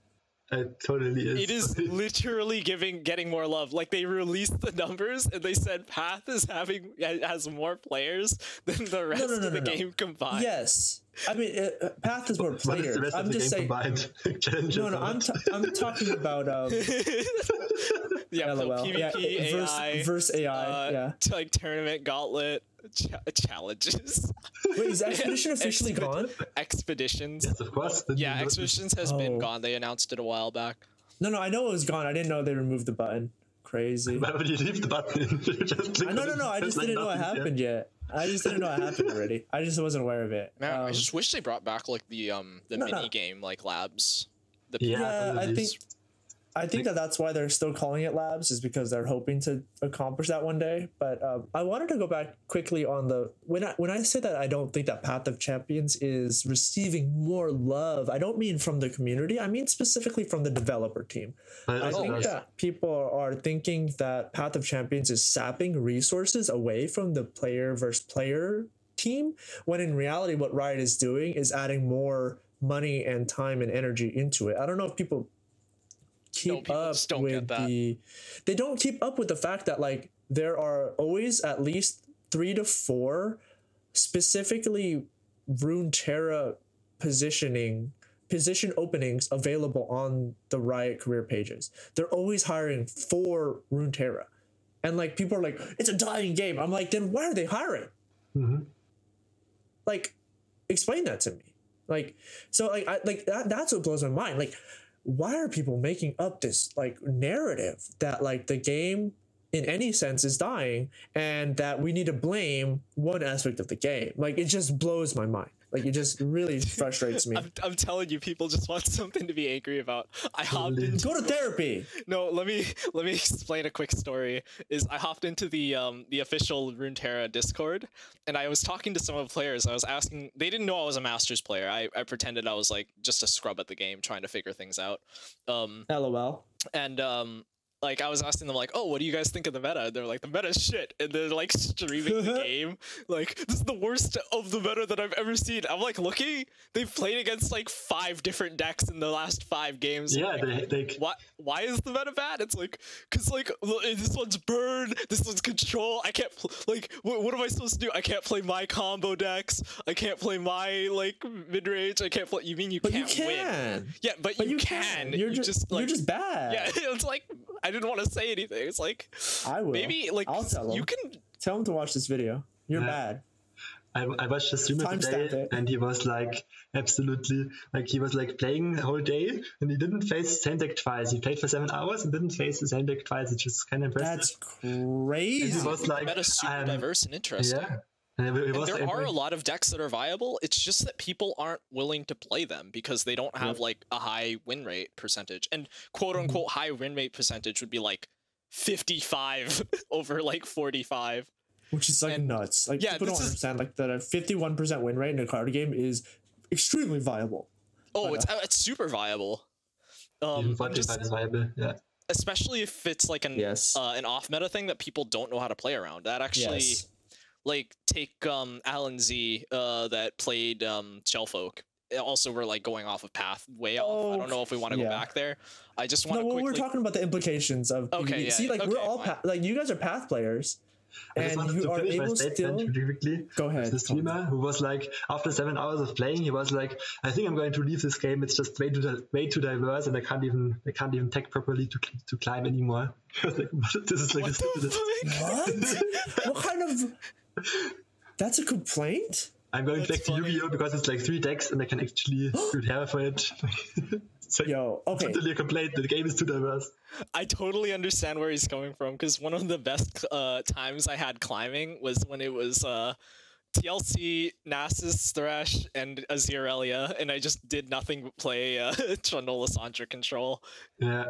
It totally is. It is literally getting more love. Like they released the numbers and they said Path has more players than the rest of the game combined. Yes, I mean Path has more players. I'm just saying. I'm talking about yeah, LOL. PvP, AI, verse AI, like tournament gauntlet challenges. Wait, is Expedition officially gone? Expeditions. Yes, of course. Yeah, Expeditions has been gone. They announced it a while back. No, I know it was gone. I didn't know they removed the button. Crazy. Why would you leave the button? No. I just didn't know it happened yet. I just didn't know it happened already. I just wasn't aware of it. Man, I just wish they brought back like the mini game like labs. I think that's why they're still calling it labs, is because they're hoping to accomplish that one day. But I wanted to go back quickly on the when I say that I don't think that Path of Champions is receiving more love, I don't mean from the community. I mean specifically from the developer team. I think that people are thinking that Path of Champions is sapping resources away from the player versus player team, when in reality what Riot is doing is adding more money and time and energy into it. I don't know if people keep up with they don't keep up with the fact that like there are always at least 3 to 4 specifically Runeterra position openings available on the Riot career pages. They're always hiring for Runeterra, and like people are like, it's a dying game. I'm like, then why are they hiring? Like, explain that to me. Like, so like that's what blows my mind. Like, why are people making up this like narrative that like the game in any sense is dying and that we need to blame one aspect of the game? Like, it just blows my mind. Like, it just really frustrates me. I'm telling you, people just want something to be angry about. I hopped into Go to therapy. No, let me explain a quick story. I hopped into the official Runeterra Discord, and I was talking to some of the players. I was asking, they didn't know I was a Masters player. I pretended I was like just a scrub at the game, trying to figure things out. LOL. And like, I was asking them, like, oh, what do you guys think of the meta? And they're like, the meta's shit. And they're like streaming the game. Like, this is the worst of the meta that I've ever seen. I'm like looking, they've played against like 5 different decks in the last 5 games. Yeah, like, why is the meta bad? It's like, because like, this one's burn, this one's control. I can't, like, what am I supposed to do? I can't play my combo decks. I can't play my, like, mid-range. I can't play, you mean you But can't you win? can. Yeah, but you can. You're just like, you're just bad. yeah, it's like, I didn't want to say anything. It's like, I will. maybe like I'll tell him. you can Tell him to watch this video. You're bad. I watched the streamer Timestamp today, it. and he was like, absolutely, like, he was like playing the whole day, and he didn't face the same deck twice. He played for 7 hours and didn't face the same deck twice, which is kind of impressive. That's crazy. And he was like, the meta's super diverse and interesting. yeah. And there are a lot of decks that are viable. It's just that people aren't willing to play them because they don't have like a high win rate percentage. And quote unquote high win rate percentage would be like 55 over like 45. Which is like nuts. Like, yeah, people don't understand like that a 51% win rate in a card game is extremely viable. Oh, it's super viable. Even 45 is viable, yeah. Especially if it's like an off meta thing that people don't know how to play around. That actually like take Alan Z that played Shellfolk. Also, we're like going off of path way off. I don't know if we want to go back there. I just want to quickly... we're talking about the implications of PvP. Yeah, see, like, we're all like, you guys are path players, and you are able still... Go ahead. The streamer who was like, after 7 hours of playing, he was like, I think I'm going to leave this game. It's just way too diverse, and I can't even tech properly to climb anymore. Like, this is like What kind of... That's a complaint? I'm going back to Yu-Gi-Oh! Because it's like 3 decks and I can actually prepare for it. It's like, totally a complaint. The game is too diverse. I totally understand where he's coming from, because one of the best times I had climbing was when it was TLC, Nasus, Thresh, and Azirelia, and I just did nothing but play Trundle Lissandra control. Yeah.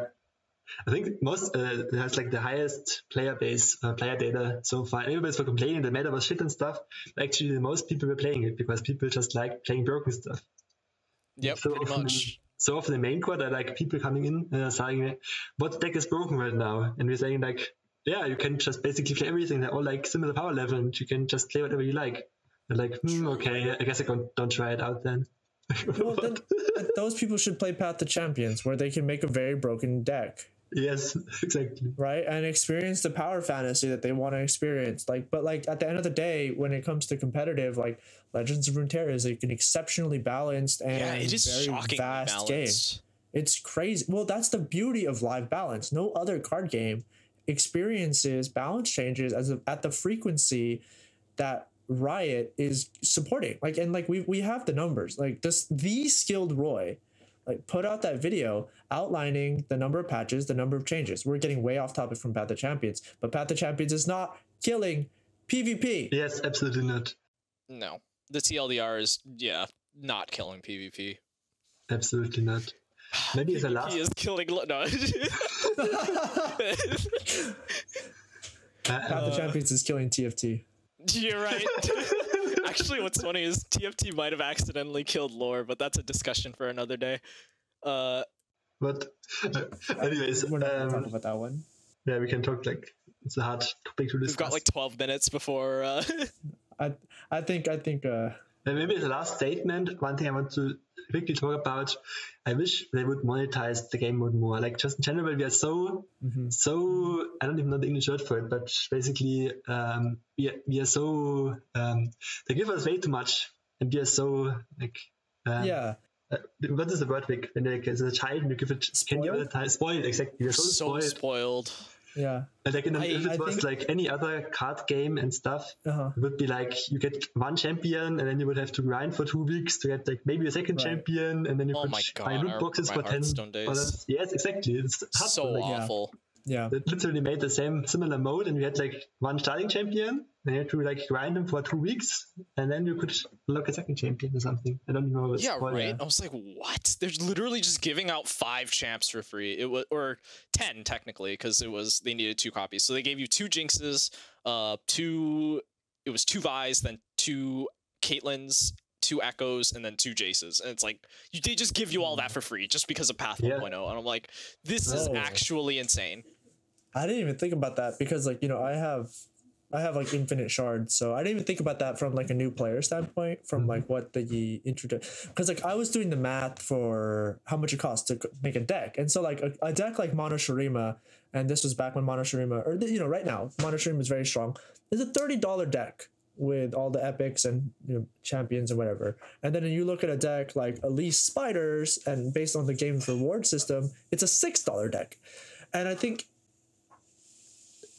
I think most has like the highest player base, player data so far. Everybody's for complaining the meta was shit and stuff. Actually, the most people were playing it because people just like playing broken stuff. Yep, so pretty much. So often the main court are like people coming in and saying, what deck is broken right now? And we're saying like, yeah, you can just basically play everything. They're all like similar power level and you can just play whatever you like. They're like, okay, I guess I don't try it out then. Well, then those people should play Path to Champions, where they can make a very broken deck. Yes, exactly. Right, and experience the power fantasy that they want to experience. Like, but like at the end of the day, when it comes to competitive, like Legends of Runeterra is like an exceptionally balanced and it is very vast game. It's crazy. Well, that's the beauty of live balance. No other card game experiences balance changes at the frequency that Riot is supporting. Like, and like we have the numbers. Like the skilled Roy, like, put out that video outlining the number of patches, the number of changes. We're getting way off topic from Path to Champions, but Path to Champions is not killing PvP. Yes, absolutely not. No, the TLDR is not killing PvP. Absolutely not. Maybe it's a last. He is killing. No. Path to Champions is killing TFT. You're right. Actually, what's funny is TFT might have accidentally killed lore, but that's a discussion for another day. But anyways, we're not gonna talk about that one. Yeah, we can talk, like, it's a hard topic to discuss. We've got like 12 minutes before. I think. Maybe the last statement. One thing I want to quickly talk about. I wish they would monetize the game mode more. Like, just in general, we are so I don't even know the English word for it, but basically we are so they give us way too much, and we are so like what is the word, Wick? When like, as a child and you give it candy all the time, spoiled. Exactly, we are so spoiled. Yeah. And like if it was think, like any other card game and stuff, it would be like you get one champion and then you would have to grind for 2 weeks to get like maybe a second champion, and then you could buy loot boxes for $10. Yes, exactly. It's so awful. Yeah. It literally made the similar mode, and you had like one starting champion, and you had to like grind them for 2 weeks, and then you could lock a second champion or something. I don't know what it's called. Right. I was like, what? They're literally just giving out 5 champs for free. It was, or 10 technically, because they needed 2 copies. So they gave you 2 Jinxes, 2 Vi's, then 2 Caitlyn's, 2 Echoes, and then 2 Jaces. And it's like they just give you all that for free just because of Path 1.0. And I'm like, this is actually insane. I didn't even think about that because, like, you know, I have like infinite shards, so I didn't even think about that from like a new player standpoint, from like what the introduced, because like I was doing the math for how much it costs to make a deck, and so like a deck like Mono Shurima, and this was back when Mono Shurima, or you know, right now Mono Shurima is very strong, is a $30 deck with all the epics and, you know, champions and whatever. And then you look at a deck like Elise Spiders, and based on the game's reward system, it's a $6 deck. And I think,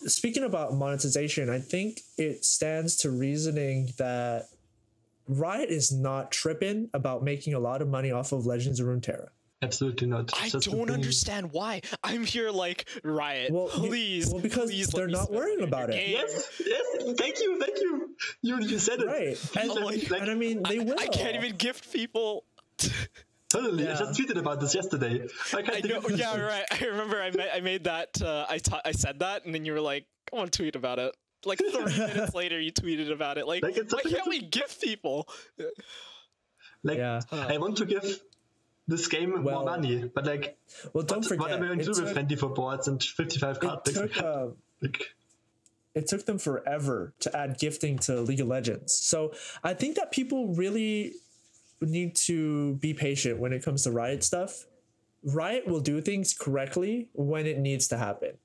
speaking about monetization, I think it stands to reasoning that Riot is not tripping about making a lot of money off of Legends of Runeterra. Absolutely not. I don't understand why. I'm here like, Riot, please. Well, because they're not worrying about it. Yes, thank you. You said it. Right. And I mean, they will. I can't even gift people. Totally. Yeah. I just tweeted about this yesterday. I know. Yeah, right. I remember I made that. I said that, and then you were like, "I want to tweet about it." Like 30 minutes later, you tweeted about it. Like why can't we gift people? I want to give this game more money, but like, don't forget, what am I going to do with 24 boards and 55 card picks? It took them forever to add gifting to League of Legends. So I think that people really need to be patient when it comes to Riot stuff. Riot will do things correctly when it needs to happen.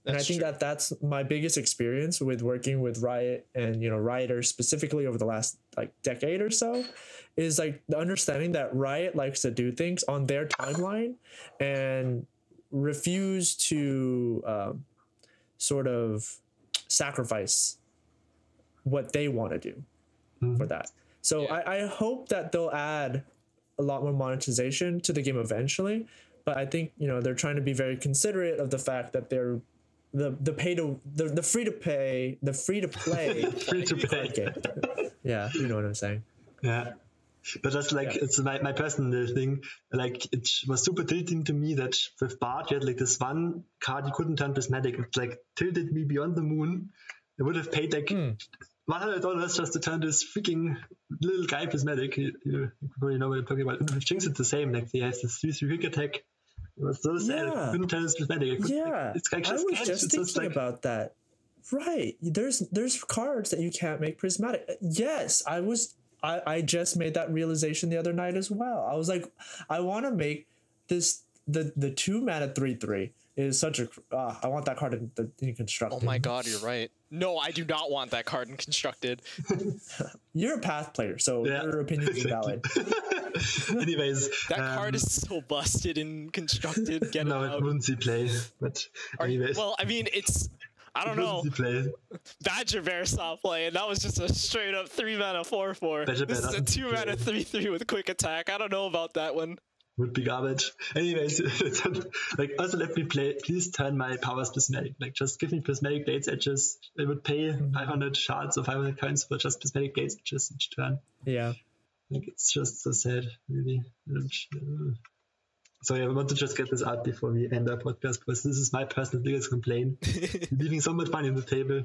And I think that's my biggest experience with working with Riot and, you know, Rioters specifically over the last like decade or so, is like the understanding that Riot likes to do things on their timeline and refuse to sort of sacrifice what they want to do for that. So I hope that they'll add a lot more monetization to the game eventually, but I think, you know, they're trying to be very considerate of the fact that they're the free to play yeah, you know what I'm saying. Yeah, but that's like it's my personal thing. Like, it was super tilting to me that with Bard you had like this one card you couldn't turn prismatic. It like tilted me beyond the moon. I would have paid like $100 just to turn this freaking little guy prismatic. You probably know what I'm talking about. With Jinx it's the same. Like, he has this 3/3 quick attack. It was so sad. I couldn't turn this prismatic. It's like I was just thinking about that. Right. There's cards that you can't make prismatic. Yes, I just made that realization the other night as well. I was like, I want to make this the 2 mana 3/3 is such a I want that card in constructed. Oh my god, you're right. No, I do not want that card in constructed. You're a path player, so your opinion is valid. Anyways, that card is so busted in constructed. Get no, it out. It wouldn't see play. But anyways, well, I mean, it's I don't know. Badger Bear saw play, and that was just a straight up 3 mana 4/4. This is a 2 mana 3/3 with quick attack. I don't know about that one. Would be garbage. Anyways, like, also let me please turn my powers prismatic. Like, just give me prismatic blades edges. I would pay 500 shards or 500 coins for just prismatic blades edges each turn. Yeah. Like, it's just so sad, really. So I want to just get this out before we end our podcast, because this is my personal biggest complaint. Leaving so much money on the table.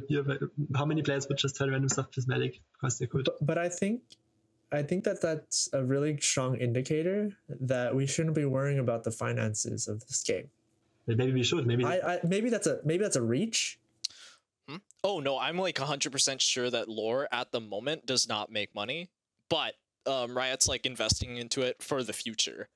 How many players would just turn random stuff prismatic because they could? But I think that's a really strong indicator that we shouldn't be worrying about the finances of this game. Maybe we should. Maybe that's a reach. Oh no, I'm like 100% sure that lore at the moment does not make money, but Riot's like investing into it for the future.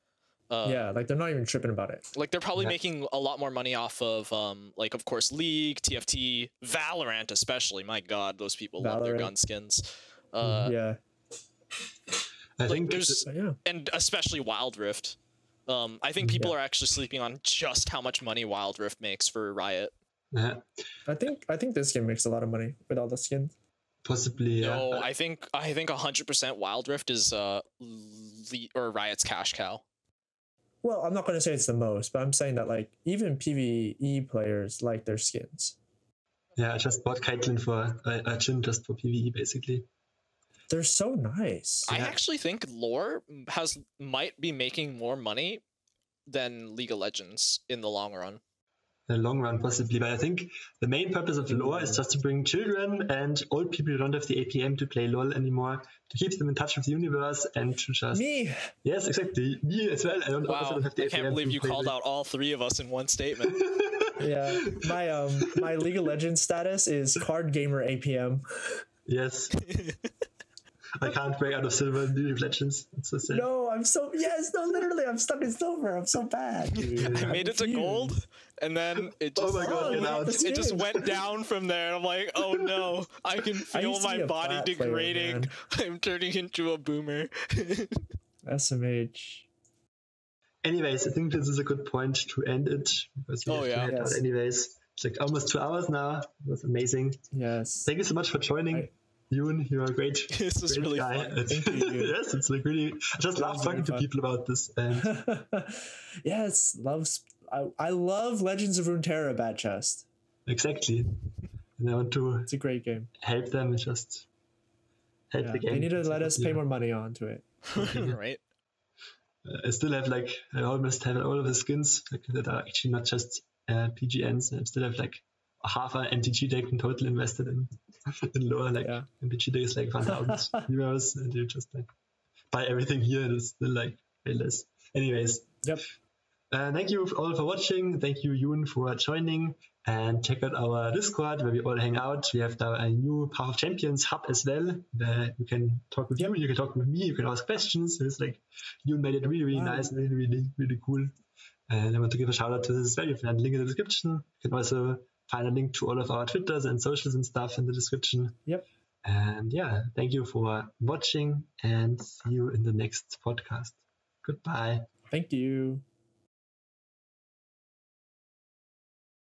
Like they're not even tripping about it. Like they're probably making a lot more money off of like, of course, League, TFT, Valorant especially. My god, those people love their gun skins. I think there's and especially Wild Rift. I think people are actually sleeping on just how much money Wild Rift makes for Riot. I think this game makes a lot of money with all the skins. Possibly, yeah. No, I think 100% Wild Rift is or Riot's cash cow. Well, I'm not going to say it's the most, but I'm saying that like even PvE players like their skins. Yeah, I just bought Caitlyn for Jhin just for PvE basically. They're so nice. I actually think lore might be making more money than League of Legends in the long run. In the long run, possibly, but I think the main purpose of lore is just to bring children and old people who don't have the APM to play LoL anymore, to keep them in touch with the universe and to just... Me! Yes, exactly. Me as well. I don't have the APM. I can't believe you called out all three of us in one statement. Yeah, my League of Legends status is card gamer APM. Yes. I can't break out of silver in League of Legends. It's so sad. No, literally, I'm stuck in silver. I'm so bad, dude. I made it to gold, and then it just, oh my god, it just went down from there. And I'm like, oh no, I can feel my body degrading. I'm turning into a boomer. SMH. Anyways, I think this is a good point to end it. Because we have to head out anyways. It's like almost 2 hours now. It was amazing. Yes. Thank you so much for joining. YouuXun, you're a great, this is really guy. fun. Thank you. Yes, it's like really. I just love talking to people about this. And yes, I love Legends of Runeterra Bad Chest. Exactly. And I want to. It's a great game. Help them and just help the game. They need to let us pay more money onto it. Right. I still have I almost have all of the skins that are actually not just PGNs. I still have a half an MTG deck in total invested in lore. MTG deck is like 1,000 euros, and you just buy everything here, and it's still way less. Anyways, yep. Thank you all for watching. Thank you, YouuXun, for joining. And check out our Discord where we all hang out. We have a new Path of Champions hub as well. You can talk with you can talk with me, you can ask questions. It's YouuXun made it really, really nice, really, really, really cool. And I want to give a shout out to this as well. You can find a link in the description. You can also find a link to all of our Twitters and socials and stuff in the description. Yep. And thank you for watching, and see you in the next podcast. Goodbye. Thank you.